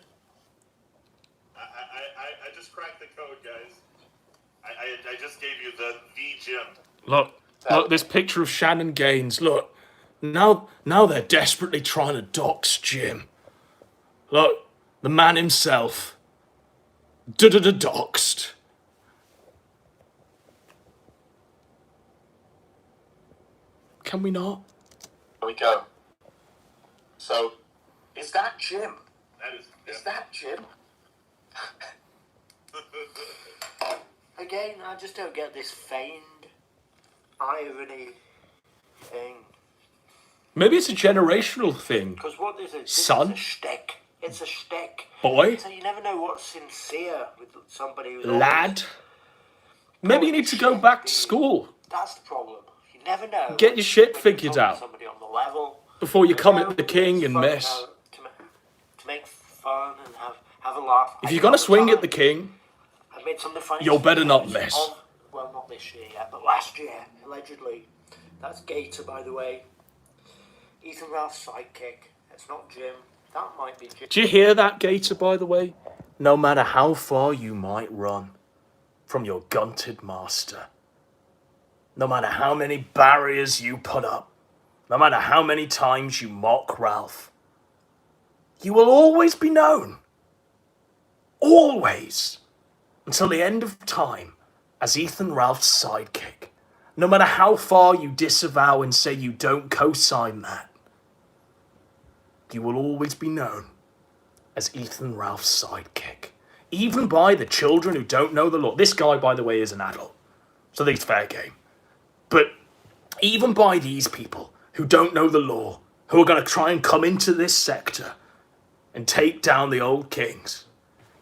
I just cracked the code, guys. I just gave you the Jim. Look, this picture of Shannon Gaines. Look, now they're desperately trying to dox Jim. Look, the man himself. Doxed. Can we not? Here we go. So, is that Jim? That is... Is that Jim? Again, I just don't get this feigned irony thing. Maybe it's a generational thing. Because what is it? Son? It's a shtick. It's a shtick. Boy? So you never know what's sincere with somebody who's Lad? Maybe you need to go back to school. That's the problem. never know. Get your shit when figured you're talking out to somebody on the level. before you come know, at the king it's and fun miss. to make fun and have a laugh. If you're gonna swing at the king, I made some of the funniest you better not videos miss. of, well, not this year yet, but last year, allegedly. That's Gator, by the way. Ethan Ralph's sidekick. It's not Jim. That might be Jim. Do you hear that, Gator, by the way? No matter how far you might run from your gunted master, no matter how many barriers you put up, no matter how many times you mock Ralph, you will always be known, always, until the end of time, as Ethan Ralph's sidekick. No matter how far you disavow and say you don't co-sign that, you will always be known as Ethan Ralph's sidekick. Even by the children who don't know the law. This guy, by the way, is an adult, so he's fair game. But even by these people who don't know the law, who are going to try and come into this sector and take down the old kings,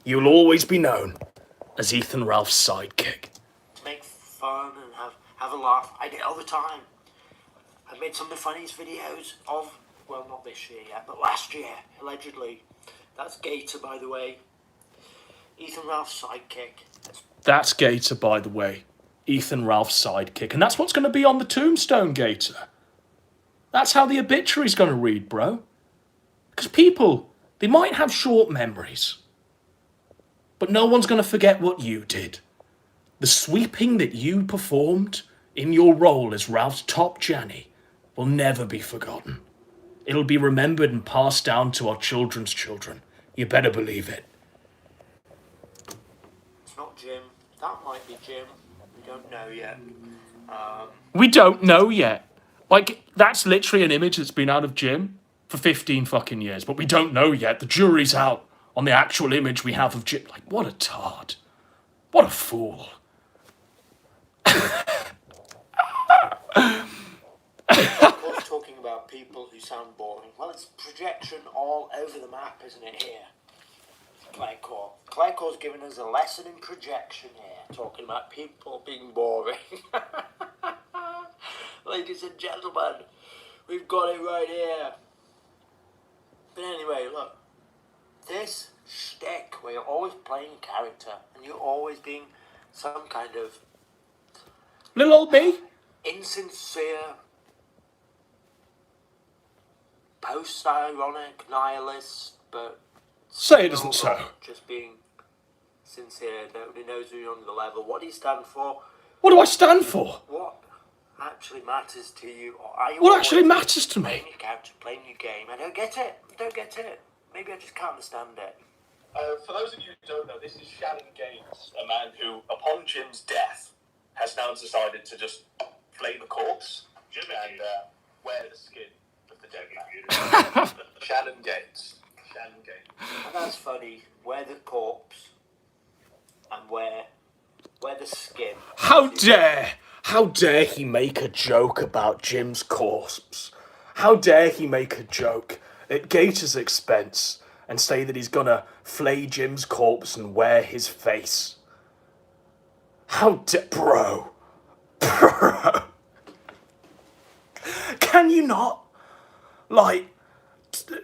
you'll always be known as Ethan Ralph's sidekick. To make fun and have a laugh. I do it all the time. I made some of the funniest videos of, well, not this year yet, but last year, allegedly. That's Gator, by the way. Ethan Ralph's sidekick. That's Gator, by the way. Ethan Ralph's sidekick. And that's what's going to be on the tombstone, Gator. That's how the obituary's going to read, bro. Because people, they might have short memories. But no one's going to forget what you did. The sweeping that you performed in your role as Ralph's top Janny will never be forgotten. It'll be remembered and passed down to our children's children. You better believe it. It's not Jim. That might be Jim. We don't know yet. We don't know yet. Like, that's literally an image that's been out of Jim for 15 fucking years. But we don't know yet. The jury's out on the actual image we have of Jim. Like, what a tard. What a fool. Of course, talking about people who sound boring. Well, it's projection all over the map, isn't it, here? Claycore. Claycore's giving us a lesson in projection here, talking about people being boring. Ladies and gentlemen, we've got it right here. But anyway, look. This shtick where you're always playing a character and you're always being some kind of Little old me. insincere, post-ironic nihilist, but Say it isn't so. just being sincere. Nobody knows who you're on the level. What do you stand for? What do I stand for? What actually matters to you? Or are you What actually always matters to playing me? your character, playing your game? I don't get it. I don't get it. Maybe I just can't understand it. For those of you who don't know, this is Shannon Gaines, a man who, upon Jim's death, has now decided to just flay the corpse and wear the skin of the dead man. Shannon Gaines. Shannon Gaines. And that's funny. Wear the corpse and wear the skin. How dare he make a joke about Jim's corpse? How dare he make a joke at Gator's expense and say that he's gonna flay Jim's corpse and wear his face? How bro. Can you not? Like... The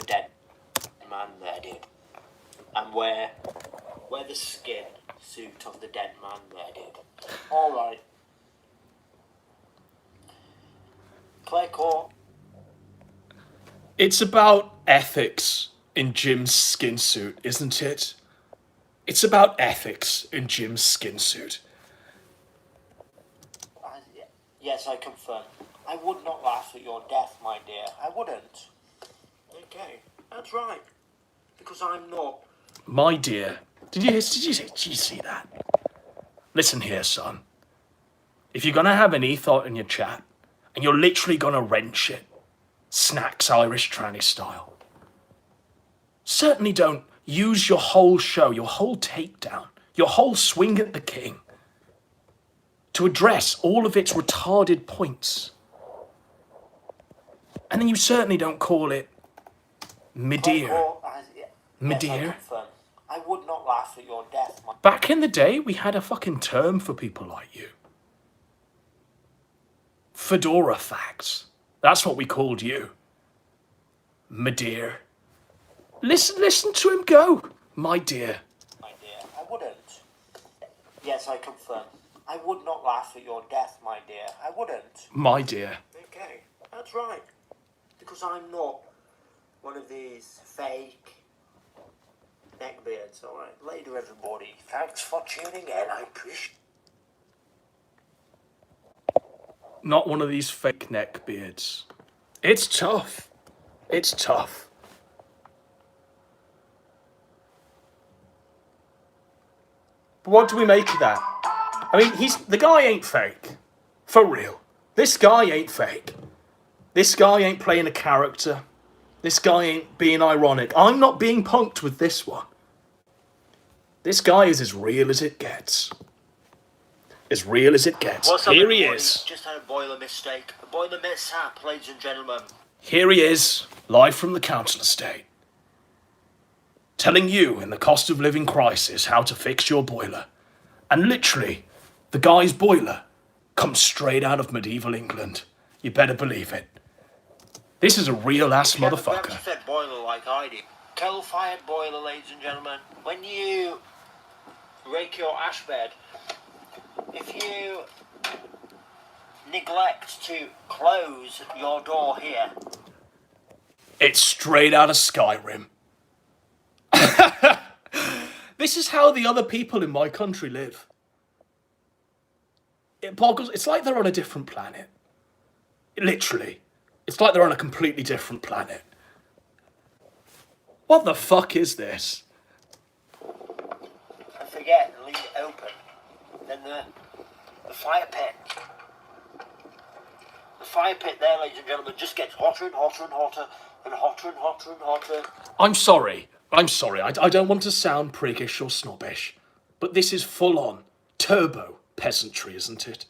dead man there did. And wear the skin suit of the dead man there did. Alright. Claycore. It's about ethics in Jim's skin suit, isn't it? It's about ethics in Jim's skin suit. Yes, I confirm. I would not laugh at your death, my dear. I wouldn't. Okay, that's right. Because I'm not. My dear, did you see that? Listen here, son. If you're gonna have an ethos in your chat, and you're literally gonna wrench it, Snacks Irish tranny style, certainly don't use your whole show, your whole takedown, your whole swing at the king to address all of its retarded points. And then you certainly don't call it Midir. Yes, I confirm. I would not laugh at your death, my... Back in the day, we had a fucking term for people like you. Fedora facts. That's what we called you. My dear. Listen to him go, my dear. My dear, I wouldn't. Yes, I confirm. I would not laugh at your death, my dear. I wouldn't. My dear. Okay, that's right. Because I'm not one of these fake neckbeards, alright? Later, everybody. Thanks for tuning in. I appreciate Not one of these fake neck beards. It's tough. It's tough. But what do we make of that? I mean, the guy ain't fake. For real. This guy ain't fake. This guy ain't playing a character. This guy ain't being ironic. I'm not being punked with this one. This guy is as real as it gets. As real as it gets. What's up, Here he everybody? is. Just had a boiler mistake. A boiler mishap, ladies and gentlemen. Here he is, live from the council estate. Telling you in the cost of living crisis how to fix your boiler. And literally, the guy's boiler comes straight out of medieval England. You better believe it. This is a real ass motherfucker. You fed boiler like I do. Coal-fired boiler, ladies and gentlemen. When you rake your ash bed, if you neglect to close your door here, It's straight out of Skyrim. This is how the other people in my country live. It boggles. It's like they're on a different planet. Literally. It's like they're on a completely different planet. What the fuck is this? and forget and leave it open, then the fire pit. The fire pit there, ladies and gentlemen, just gets hotter and hotter and hotter and hotter and hotter and hotter. I'm sorry. I don't want to sound priggish or snobbish, but this is full-on turbo peasantry, isn't it?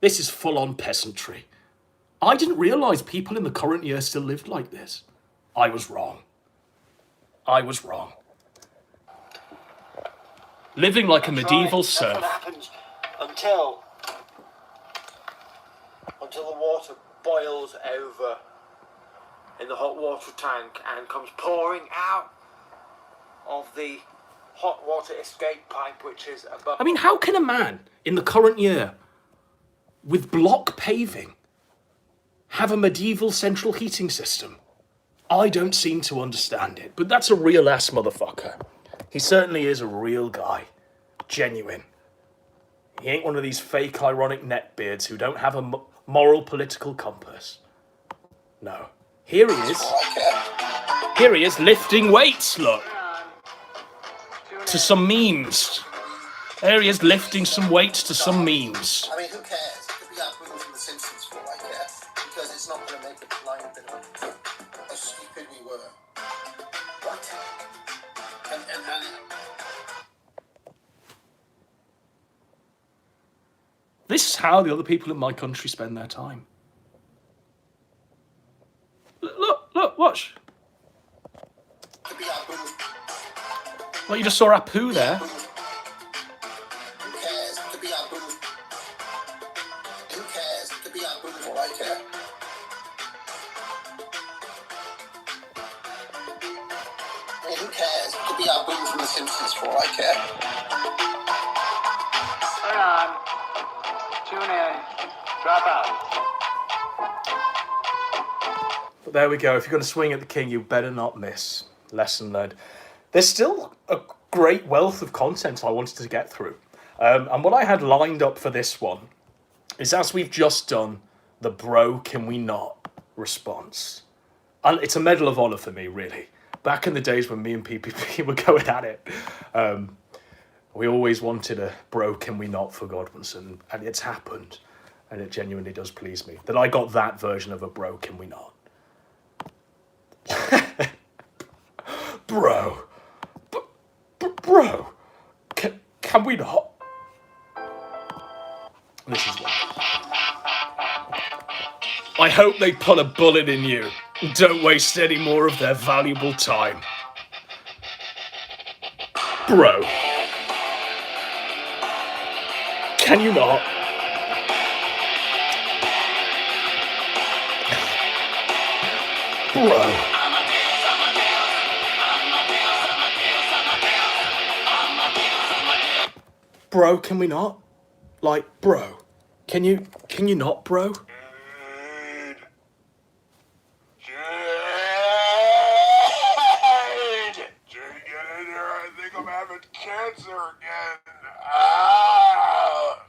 This is full-on peasantry. I didn't realise people in the current year still lived like this. I was wrong. Living like a medieval serf. That's what happens until the water boils over in the hot water tank and comes pouring out of the hot water escape pipe, which is above. I mean, how can a man in the current year with block paving have a medieval central heating system? I don't seem to understand it, but that's a real ass motherfucker. He certainly is a real guy. Genuine. He ain't one of these fake ironic neckbeards who don't have a moral political compass. No. Here he is. Here he is lifting weights, look. To some memes. There he is lifting some weights to some memes. I mean, who cares? If we got Bruce from The Simpsons for, I care. Because it's not going to make a line bit of how stupid we were. What? And This is how the other people in my country spend their time. Look, watch. to be our Bruce. Well, you just saw Apu there. Who cares? To be our Bruce. Who cares? To be our Bruce for, I care. I mean, who cares? To be our Bruce from The Simpsons for, I care. Hold on. Tune in. Drop out. But there we go. If you're going to swing at the king, you better not miss. Lesson learned. There's still a great wealth of content I wanted to get through. And what I had lined up for this one is, as we've just done, the bro can we not response. And it's a medal of honor for me, really. Back in the days when me and PPP were going at it, we always wanted a bro can we not for Godwinson, and it's happened. And it genuinely does please me that I got that version of a bro can we not. Bro. Bro. Can we not? This is what. I hope they put a bullet in you and don't waste any more of their valuable time. Bro. Can you not? Bro. Bro, can we not? Like, bro. Can you not, bro? Jade. Jade, get in here. I think I'm having cancer again. Ah.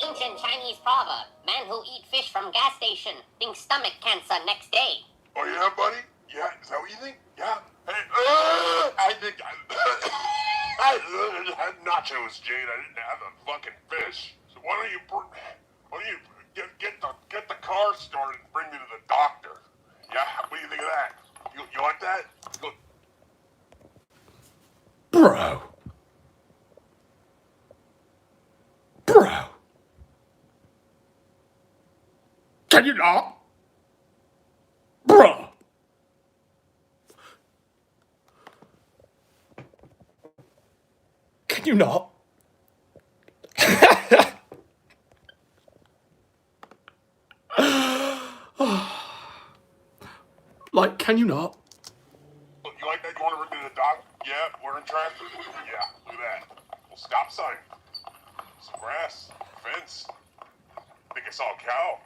Ancient Chinese proverb. Man who eat fish from gas station thinks stomach cancer next day. Oh, yeah, buddy? Yeah, is that what you think? Yeah. Hey, I think I had nachos, Jade. I didn't have a fucking fish. So why don't you get the car started and bring me to the doctor? Yeah, what do you think of that? You want that? Bro. Bro. Can you not? Bro. Can you not? Like, can you not? You like that? You want to bring me to the doctor? Yeah, we're in traffic. Yeah, look at that. Well, stop sign. Some grass. Fence. I think I saw a cow.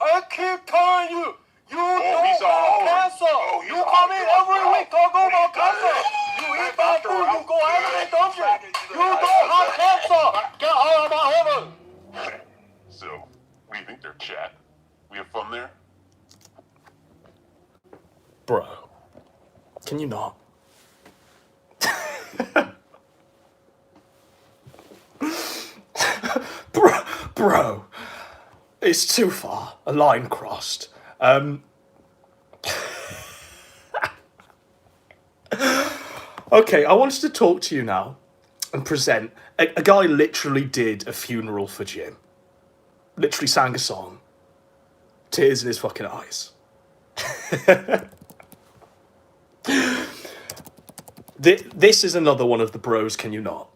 I keep telling you, you don't he's have all- cancer. oh, he's You all- come in every oh, week talking what are about you cancer. doing? You Hey, eat bad doctor, food, you I'm go every good. dungeon. You You don't have cancer. Get out of my heaven. So, what do you think there, chat? We have fun there? Bro. Can you not? Bro. It's too far. A line crossed. Okay, I wanted to talk to you now and present. A guy literally did a funeral for Jim. Literally sang a song. Tears in his fucking eyes. This is another one of the bros, can you not?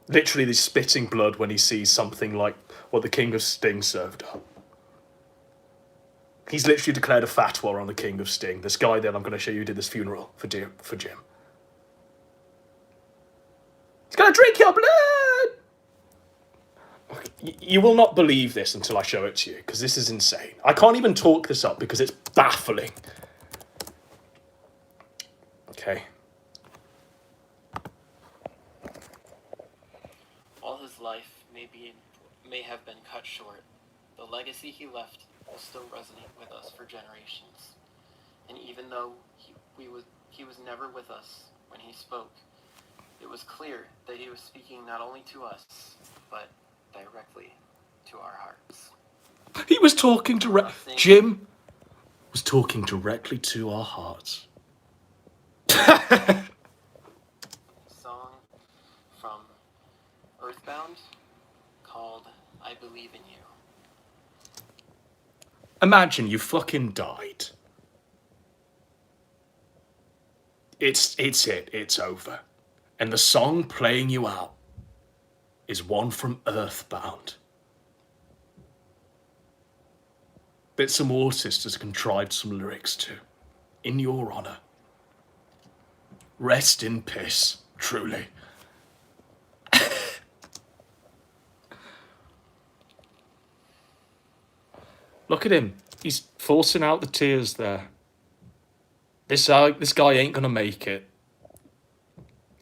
Literally, he's spitting blood when he sees something like what the King of Sting served up. He's literally declared a fatwa on the King of Sting. This guy that I'm going to show you did this funeral for Jim. He's going to drink your blood! You will not believe this until I show it to you, because this is insane. I can't even talk this up because it's baffling. Okay. While his life may have been cut short, the legacy he left will still resonate with us for generations. And even though he was never with us when he spoke, it was clear that he was speaking not only to us, but directly to our hearts. He was talking Jim was talking directly to our hearts. Song from Earthbound called I Believe in You. Imagine you fucking died. It's over. And the song playing you out is one from Earthbound that some artist has contrived some lyrics to. In your honour. Rest in peace, truly. Look at him. He's forcing out the tears there. This guy ain't gonna make it.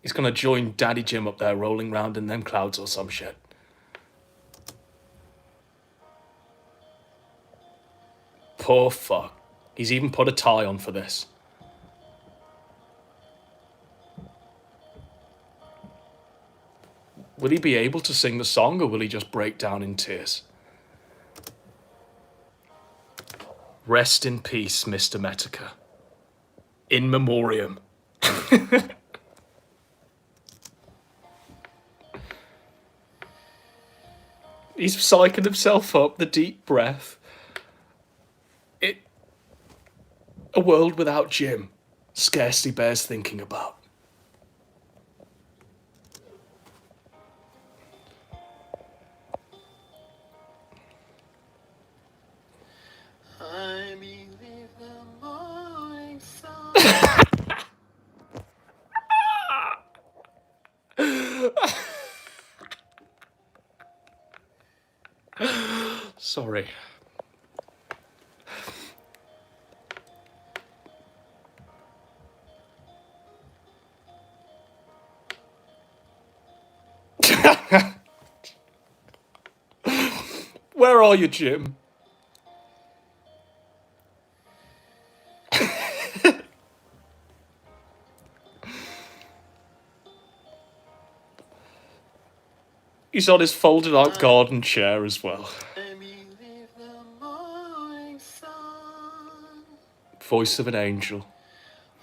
He's gonna join Daddy Jim up there rolling round in them clouds or some shit. Poor fuck. He's even put a tie on for this. Will he be able to sing the song or will he just break down in tears? Rest in peace, Mr. Metica. In memoriam. He's psyching himself up, the deep breath. A world without Jim scarcely bears thinking about. are you, Jim? He's on his folded out garden chair as well. Voice of an angel.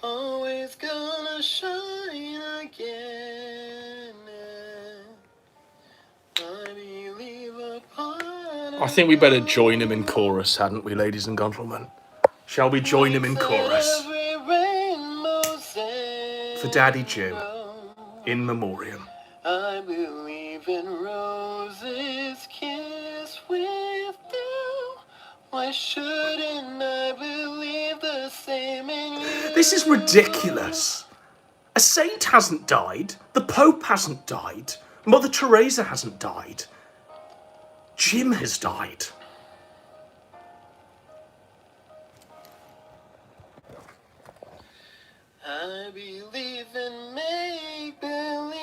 Always gonna shine again. I think we better join him in chorus, hadn't we, ladies and gentlemen? Shall we join him in chorus? For Daddy Jim, in memoriam. I believe in roses kissed with dew. Why shouldn't I believe the same in you? This is ridiculous. A saint hasn't died. The Pope hasn't died. Mother Teresa hasn't died. Jim has died. I believe in make-believe,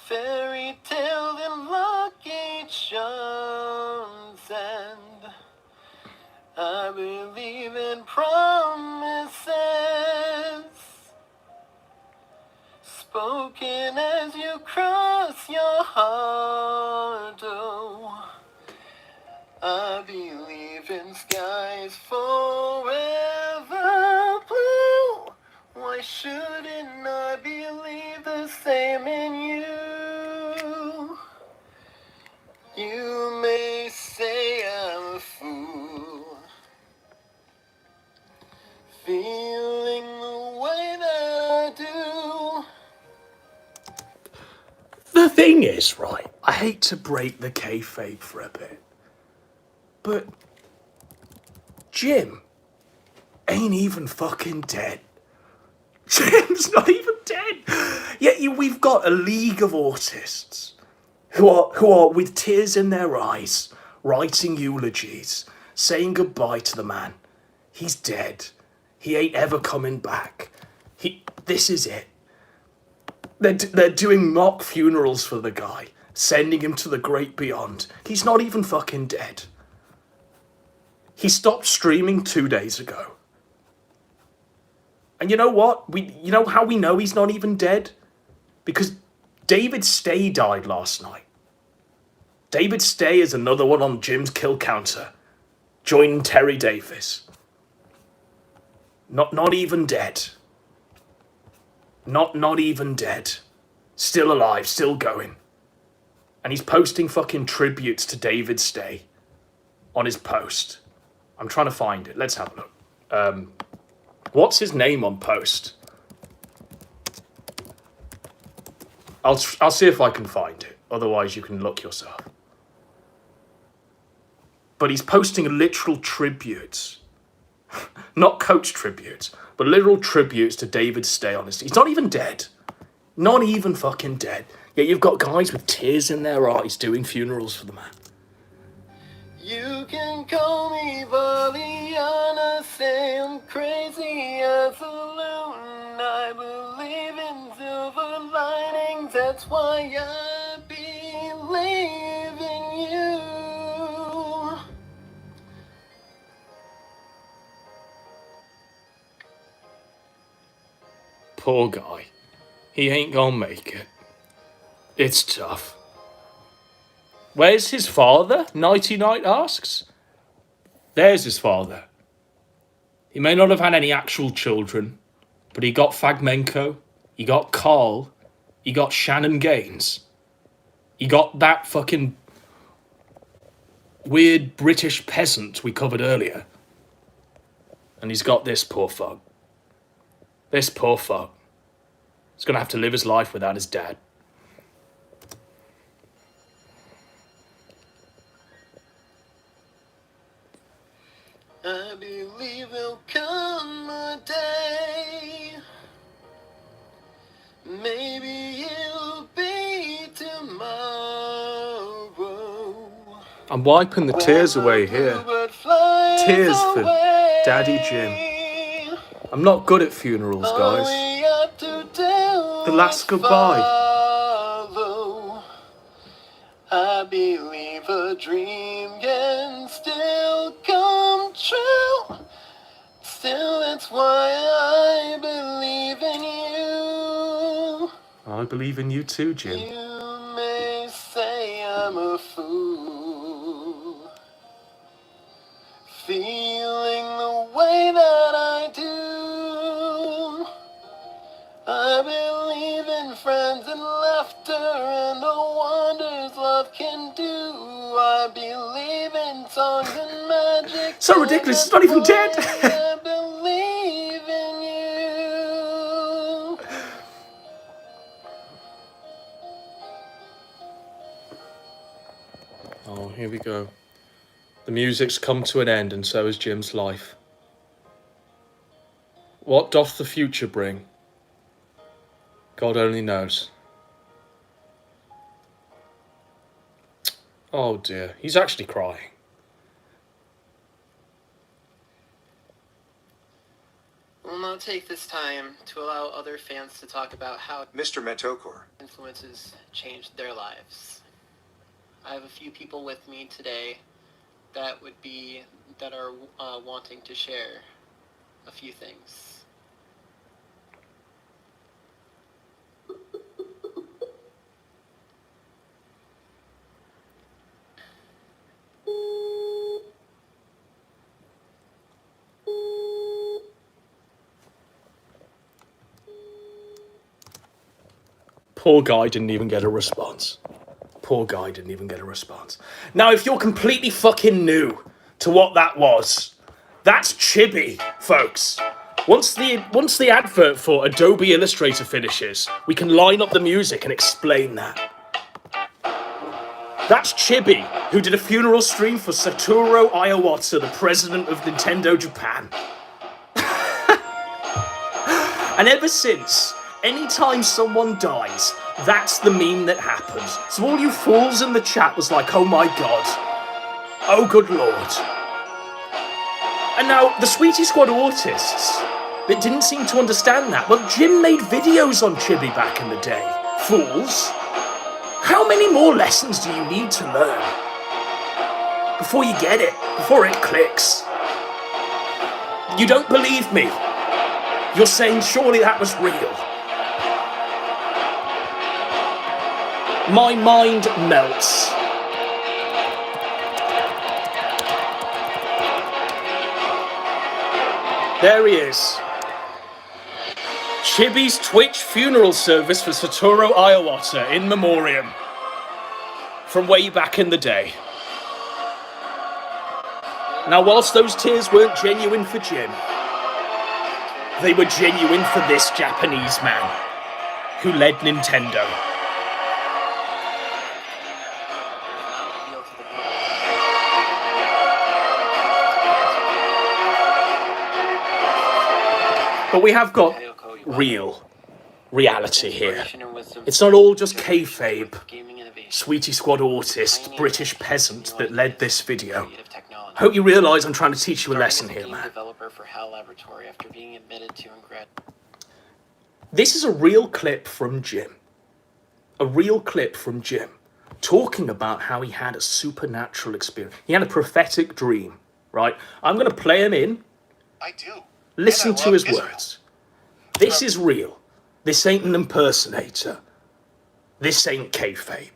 fairy tale and lucky charms, and I believe in promises spoken as you cross your heart. Oh, I believe in skies forever blue. Why shouldn't I believe the same in you? You may say I'm a fool, feeling the way that I do. The thing is, right, I hate to break the kayfabe for a bit, but Jim ain't even fucking dead. Jim's not even dead. Yet we've got a league of autists who are with tears in their eyes, writing eulogies, saying goodbye to the man. He's dead. He ain't ever coming back. This is it. They're doing mock funerals for the guy, sending him to the great beyond. He's not even fucking dead. He stopped streaming 2 days ago. And you know what? You know how we know he's not even dead? Because David Stay died last night. David Stay is another one on Jim's kill counter, joining Terry Davis. Not even dead. Not even dead. Still alive, still going. And he's posting fucking tributes to David Stay on his post. I'm trying to find it. Let's have a look. What's his name on post? I'll see if I can find it. Otherwise, you can look yourself. But he's posting literal tributes. Not coach tributes, but literal tributes to David Stay on his... He's not even dead. Not even fucking dead. Yet you've got guys with tears in their eyes doing funerals for the man. You can call me Boliana, say I'm crazy as a loon. I believe in silver linings, that's why I believe in you. Poor guy. He ain't gonna make it. It's tough. Where's his father? Nighty Night asks. There's his father. He may not have had any actual children, but he got Fagmenko, he got Carl, he got Shannon Gaines. He got that fucking weird British peasant we covered earlier. And he's got this poor fuck. This poor fuck. He's gonna have to live his life without his dad. I believe there'll come a day, maybe it'll be tomorrow. I'm wiping the tears away here. Tears for Daddy Jim. I'm not good at funerals, guys. The last goodbye. I dream can still come true. Still, that's why I believe in you. I believe in you too, Jim. You may say I'm a fool, feeling the way that I do. I believe in friends and laughter and the wonders love can do. I believe in songs and magic. So ridiculous, it's not even dead. I believe in you. Oh, here we go. The music's come to an end, and so has Jim's life. What doth the future bring? God only knows. Oh dear, he's actually crying. We'll now take this time to allow other fans to talk about how Mr. Metokor. influences changed their lives. I have a few people with me today that are wanting to share a few things. Poor guy didn't even get a response. Poor guy didn't even get a response. Now, if you're completely fucking new to what that was, that's Chibi, folks. Once the advert for Adobe Illustrator finishes, we can line up the music and explain that. That's Chibi, who did a funeral stream for Satoru Iwata, the president of Nintendo Japan. And ever since, anytime someone dies, that's the meme that happens. So all you fools in the chat was like, oh my god. Oh good lord. And now, the Sweety Squad autists that didn't seem to understand that. Well, Jim made videos on Chibi back in the day. Fools. How many more lessons do you need to learn? Before you get it. Before it clicks. You don't believe me. You're saying surely that was real. My mind melts. There he is. Chibi's Twitch funeral service for Satoru Iwata in memoriam. From way back in the day. Now, whilst those tears weren't genuine for Jim, they were genuine for this Japanese man who led Nintendo. But we have got reality here. It's not all just kayfabe, Sweety Squad autist, British peasant that led this video. Hope you realise I'm trying to teach you a lesson here, man. This is a real clip from Jim. A real clip from Jim talking about how he had a supernatural experience. He had a prophetic dream, right? I'm going to play him in. I do. Listen to his words. This is real. This ain't an impersonator. This ain't kayfabe.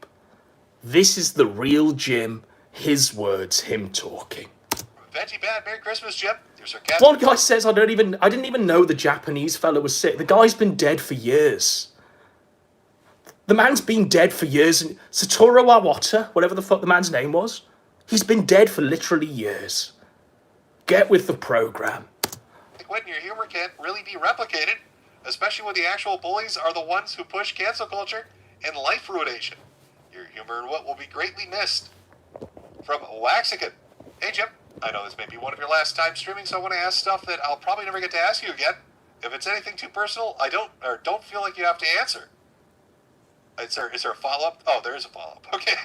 This is the real Jim. His words, him talking. Veggie Bad, Merry Christmas, Jim. You're sarcastic. One guy says, I didn't even know the Japanese fella was sick. The guy's been dead for years. The man's been dead for years. And Satoru Iwata, whatever the fuck the man's name was, he's been dead for literally years. Get with the program. When your humor can't really be replicated, especially when the actual bullies are the ones who push cancel culture and life ruination. Your humor and wit will be greatly missed. From Waxican. Hey Jim, I know this may be one of your last time streaming, so I want to ask stuff that I'll probably never get to ask you again. If it's anything too personal, I don't feel like you have to answer. Is there a follow-up? Oh, there is a follow-up. Okay.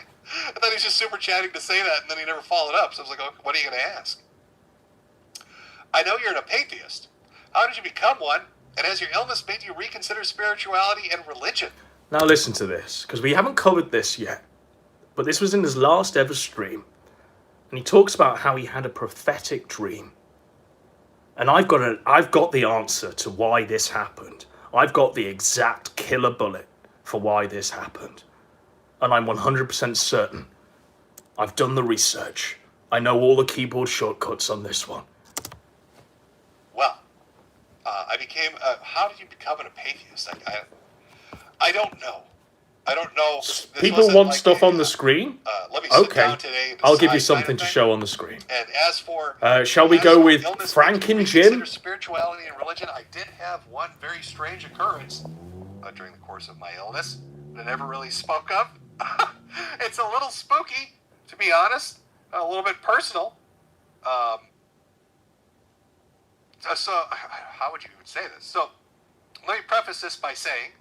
I thought he was just super chatting to say that, and then he never followed up. So I was like, oh, what are you going to ask? I know you're an apatheist. How did you become one? And has your illness made you reconsider spirituality and religion? Now listen to this, because we haven't covered this yet. But this was in his last ever stream. And he talks about how he had a prophetic dream. And I've got the answer to why this happened. I've got the exact killer bullet for why this happened. And I'm 100% certain. I've done the research. I know all the keyboard shortcuts on this one. Well, I became. How did you become an apatheist? I don't know. I don't know. People want stuff on the screen? Let me sit down today and I'll give you decide something to show on the screen. And as for shall we go with illness, Frank and Jim? reconsider spirituality and religion. I did have one very strange occurrence during the course of my illness that I never really spoke of. It's a little spooky, to be honest, a little bit personal. So how would you even say this? So let me preface this by saying,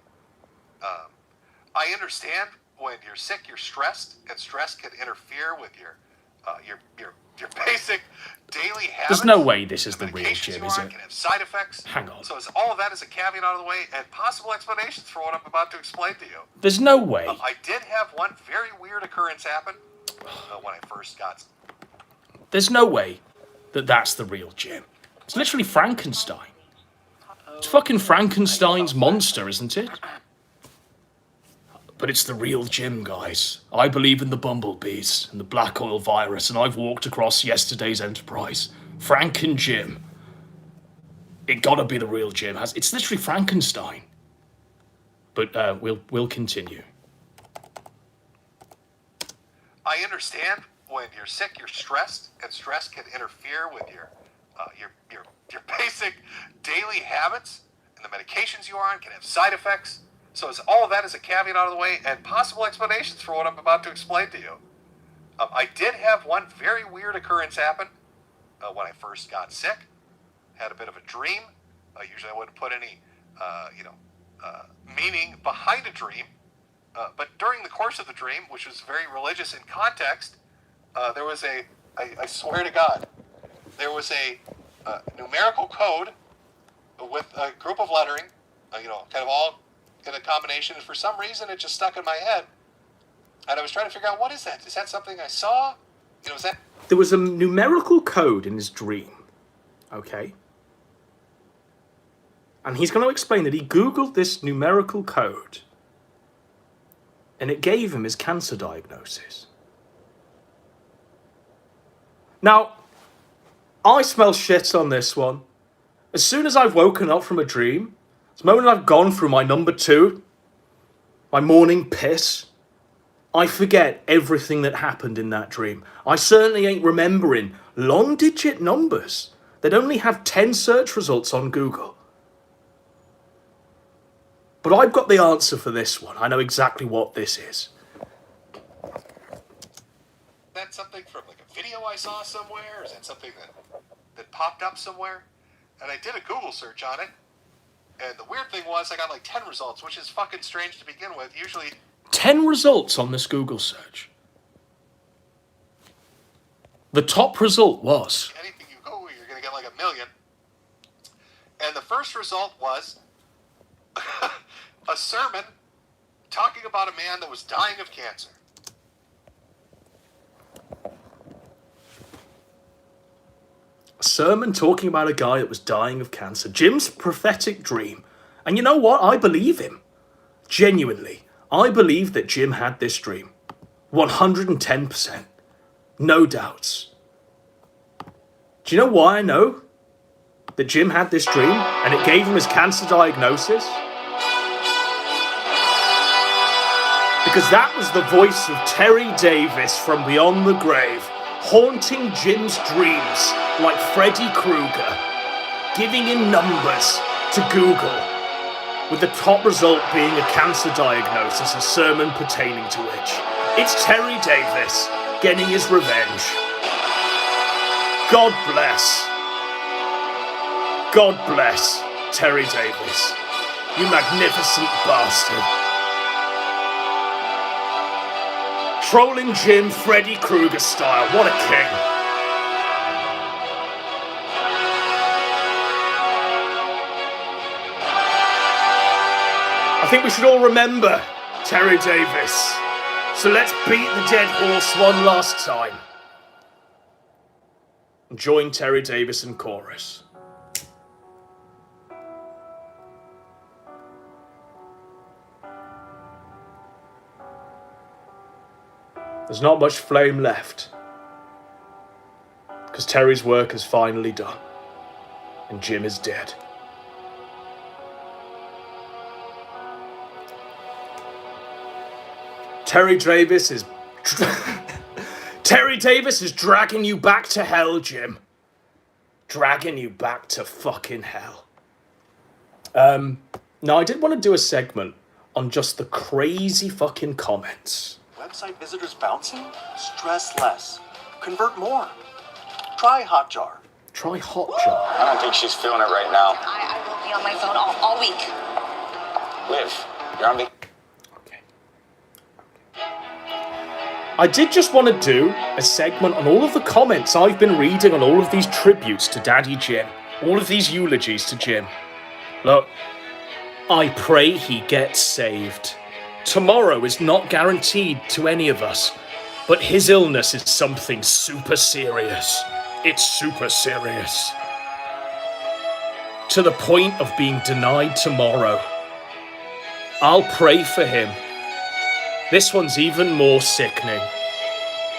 I understand when you're sick, you're stressed, and stress can interfere with your basic daily habits. There's no way this is the real medications Jim, you is are it? can have side effects. Hang on. So all of that is a caveat out of the way, and possible explanations for what I'm about to explain to you. There's no way. I did have one very weird occurrence happen when I first got. There's no way that that's the real Jim. It's literally Frankenstein. It's fucking Frankenstein's monster, isn't it? But it's the real Jim, guys. I believe in the bumblebees and the black oil virus, and I've walked across yesterday's Enterprise. Frank and Jim. It gotta be the real Jim. It's literally Frankenstein. But we'll continue. I understand when you're sick, you're stressed, and stress can interfere with your basic daily habits, and the medications you are on can have side effects. So all of that is a caveat out of the way, and possible explanations for what I'm about to explain to you. I did have one very weird occurrence happen when I first got sick. Had a bit of a dream. Usually I wouldn't put any, meaning behind a dream. But during the course of the dream, which was very religious in context, there was I swear to God, there was a numerical code with a group of lettering, kind of all in a combination, and for some reason it just stuck in my head. And I was trying to figure out, what is that? Is that something I saw? Is that... There was a numerical code in his dream, okay? And he's going to explain that he Googled this numerical code, and it gave him his cancer diagnosis. Now, I smell shit on this one. As soon as I've woken up from a dream, the moment I've gone through my number 2, my morning piss, I forget everything that happened in that dream. I certainly ain't remembering long-digit numbers that only have 10 search results on Google. But I've got the answer for this one. I know exactly what this is. That's something from like a video I saw somewhere? Or is that something that popped up somewhere? And I did a Google search on it. And the weird thing was I got like 10 results, which is fucking strange to begin with. Usually 10 results on this Google search. The top result was... anything you Google, you're going to get like 1 million. And the first result was a sermon talking about a man that was dying of cancer. A sermon talking about a guy that was dying of cancer. Jim's prophetic dream. And you know what? I believe him. Genuinely. I believe that Jim had this dream. 110%. No doubts. Do you know why I know that Jim had this dream and it gave him his cancer diagnosis? Because that was the voice of Terry Davis from beyond the grave, haunting Jim's dreams like Freddy Krueger, giving him numbers to Google, with the top result being a cancer diagnosis, a sermon pertaining to which. It's Terry Davis getting his revenge. God bless. God bless Terry Davis. You magnificent bastard. Trolling Jim Freddy Krueger style. What a king. I think we should all remember Terry Davis. So let's beat the dead horse one last time. and join Terry Davis in chorus. There's not much flame left, because Terry's work is finally done, and Jim is dead. Terry Davis is dragging you back to hell, Jim. Dragging you back to fucking hell. Now, I did want to do a segment on just the crazy fucking comments. Website visitors bouncing? Stress less. Convert more. Try Hotjar. Try Hotjar. I don't think she's feeling it right now. I will be on my phone all week. Liv, you're on vacation. I did just want to do a segment on all of the comments I've been reading on all of these tributes to Daddy Jim. All of these eulogies to Jim. Look, I pray he gets saved. Tomorrow is not guaranteed to any of us, but his illness is something super serious. It's super serious. To the point of being denied tomorrow. I'll pray for him. This one's even more sickening.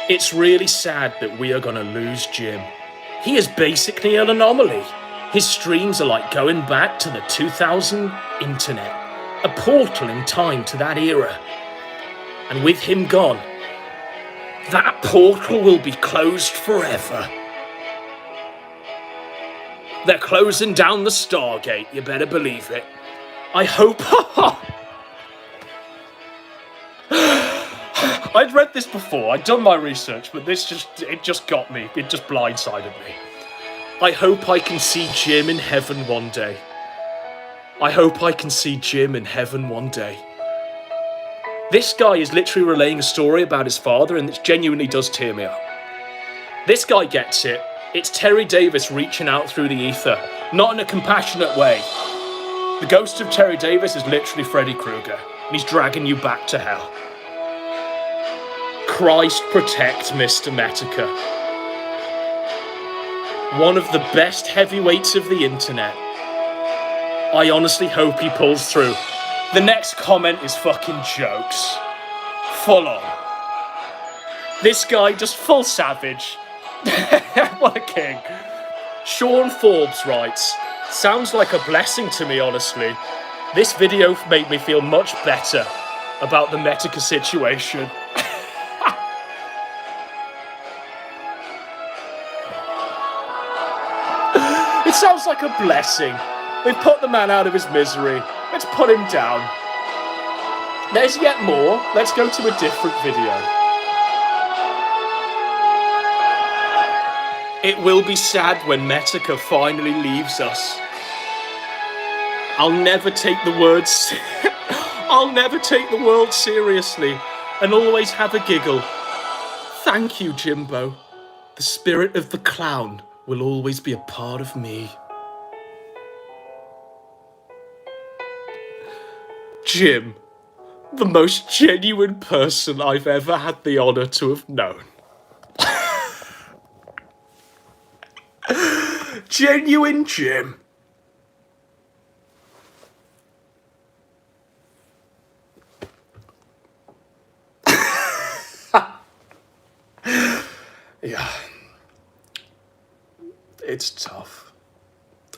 It's really sad that we are going to lose Jim. He is basically an anomaly. His streams are like going back to the 2000 internet, a portal in time to that era. And with him gone, that portal will be closed forever. They're closing down the Stargate, you better believe it. I hope... I'd read this before, I'd done my research, but it just got me. It just blindsided me. I hope I can see Jim in heaven one day. I hope I can see Jim in heaven one day. This guy is literally relaying a story about his father, and it genuinely does tear me up. This guy gets it. It's Terry Davis reaching out through the ether, not in a compassionate way. The ghost of Terry Davis is literally Freddy Krueger, and he's dragging you back to hell. Christ protect Mr. Metica. One of the best heavyweights of the internet. I honestly hope he pulls through. The next comment is fucking jokes. Full on. This guy just full savage. What a king. Sean Forbes writes, sounds like a blessing to me, honestly. This video made me feel much better about the Metica situation. It sounds like a blessing. They've put the man out of his misery. Let's put him down. There's yet more. Let's go to a different video. It will be sad when Metica finally leaves us. I'll never take the words. I'll never take the world seriously and always have a giggle. Thank you, Jimbo. The spirit of the clown will always be a part of me. Jim, the most genuine person I've ever had the honour to have known. Genuine Jim. Yeah. It's tough.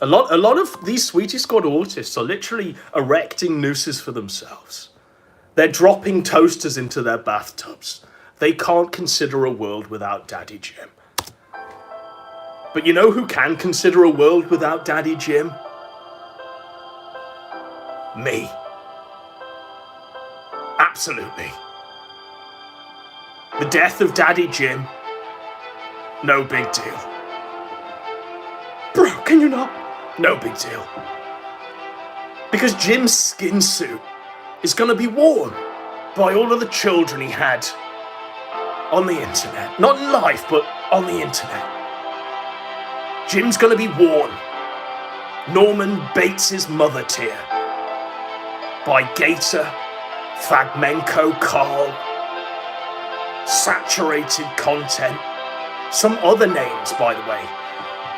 A lot of these Sweety Squad artists are literally erecting nooses for themselves. They're dropping toasters into their bathtubs. They can't consider a world without Daddy Jim. But you know who can consider a world without Daddy Jim? Me. Absolutely. The death of Daddy Jim, no big deal. Bro, can you not? No big deal. Because Jim's skin suit is going to be worn by all of the children he had on the internet. Not in life, but on the internet. Jim's going to be worn. Norman Bates' mother tier. By Gator, Fragmenko, Carl. Saturated content. Some other names, by the way.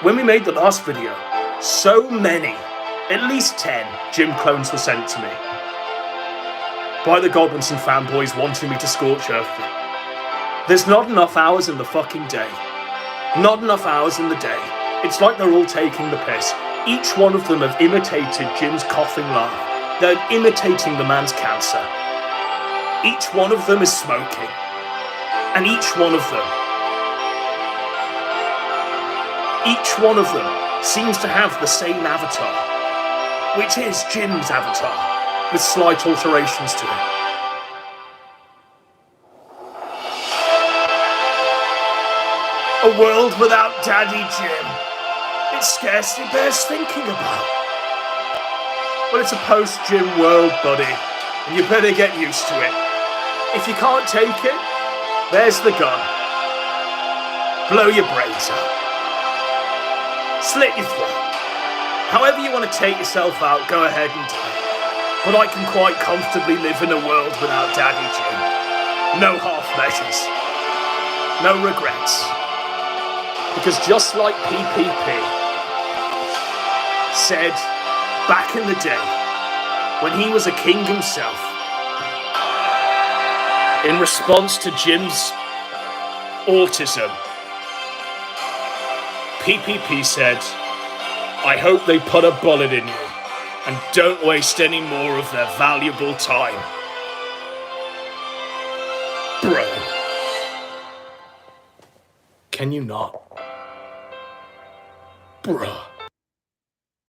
when we made the last video, so many, at least 10, Jim clones were sent to me. By the Godwinson fanboys wanting me to scorch earth them. There's not enough hours in the fucking day. Not enough hours in the day. It's like they're all taking the piss. Each one of them have imitated Jim's coughing laugh. They're imitating the man's cancer. Each one of them is smoking. And each one of them seems to have the same avatar, which is Jim's avatar, with slight alterations to it. A world without Daddy Jim. It scarcely bears thinking about. But it's a post-Jim world, buddy, and you better get used to it. If you can't take it, there's the gun. Blow your brains out. Slit your throat. However you want to take yourself out, go ahead and do it. But I can quite comfortably live in a world without Daddy Jim. No half measures. No regrets. Because just like PPP said back in the day, when he was a king himself, in response to Jim's autism, PPP said, I hope they put a bullet in you and don't waste any more of their valuable time. Bro. Can you not? Bruh.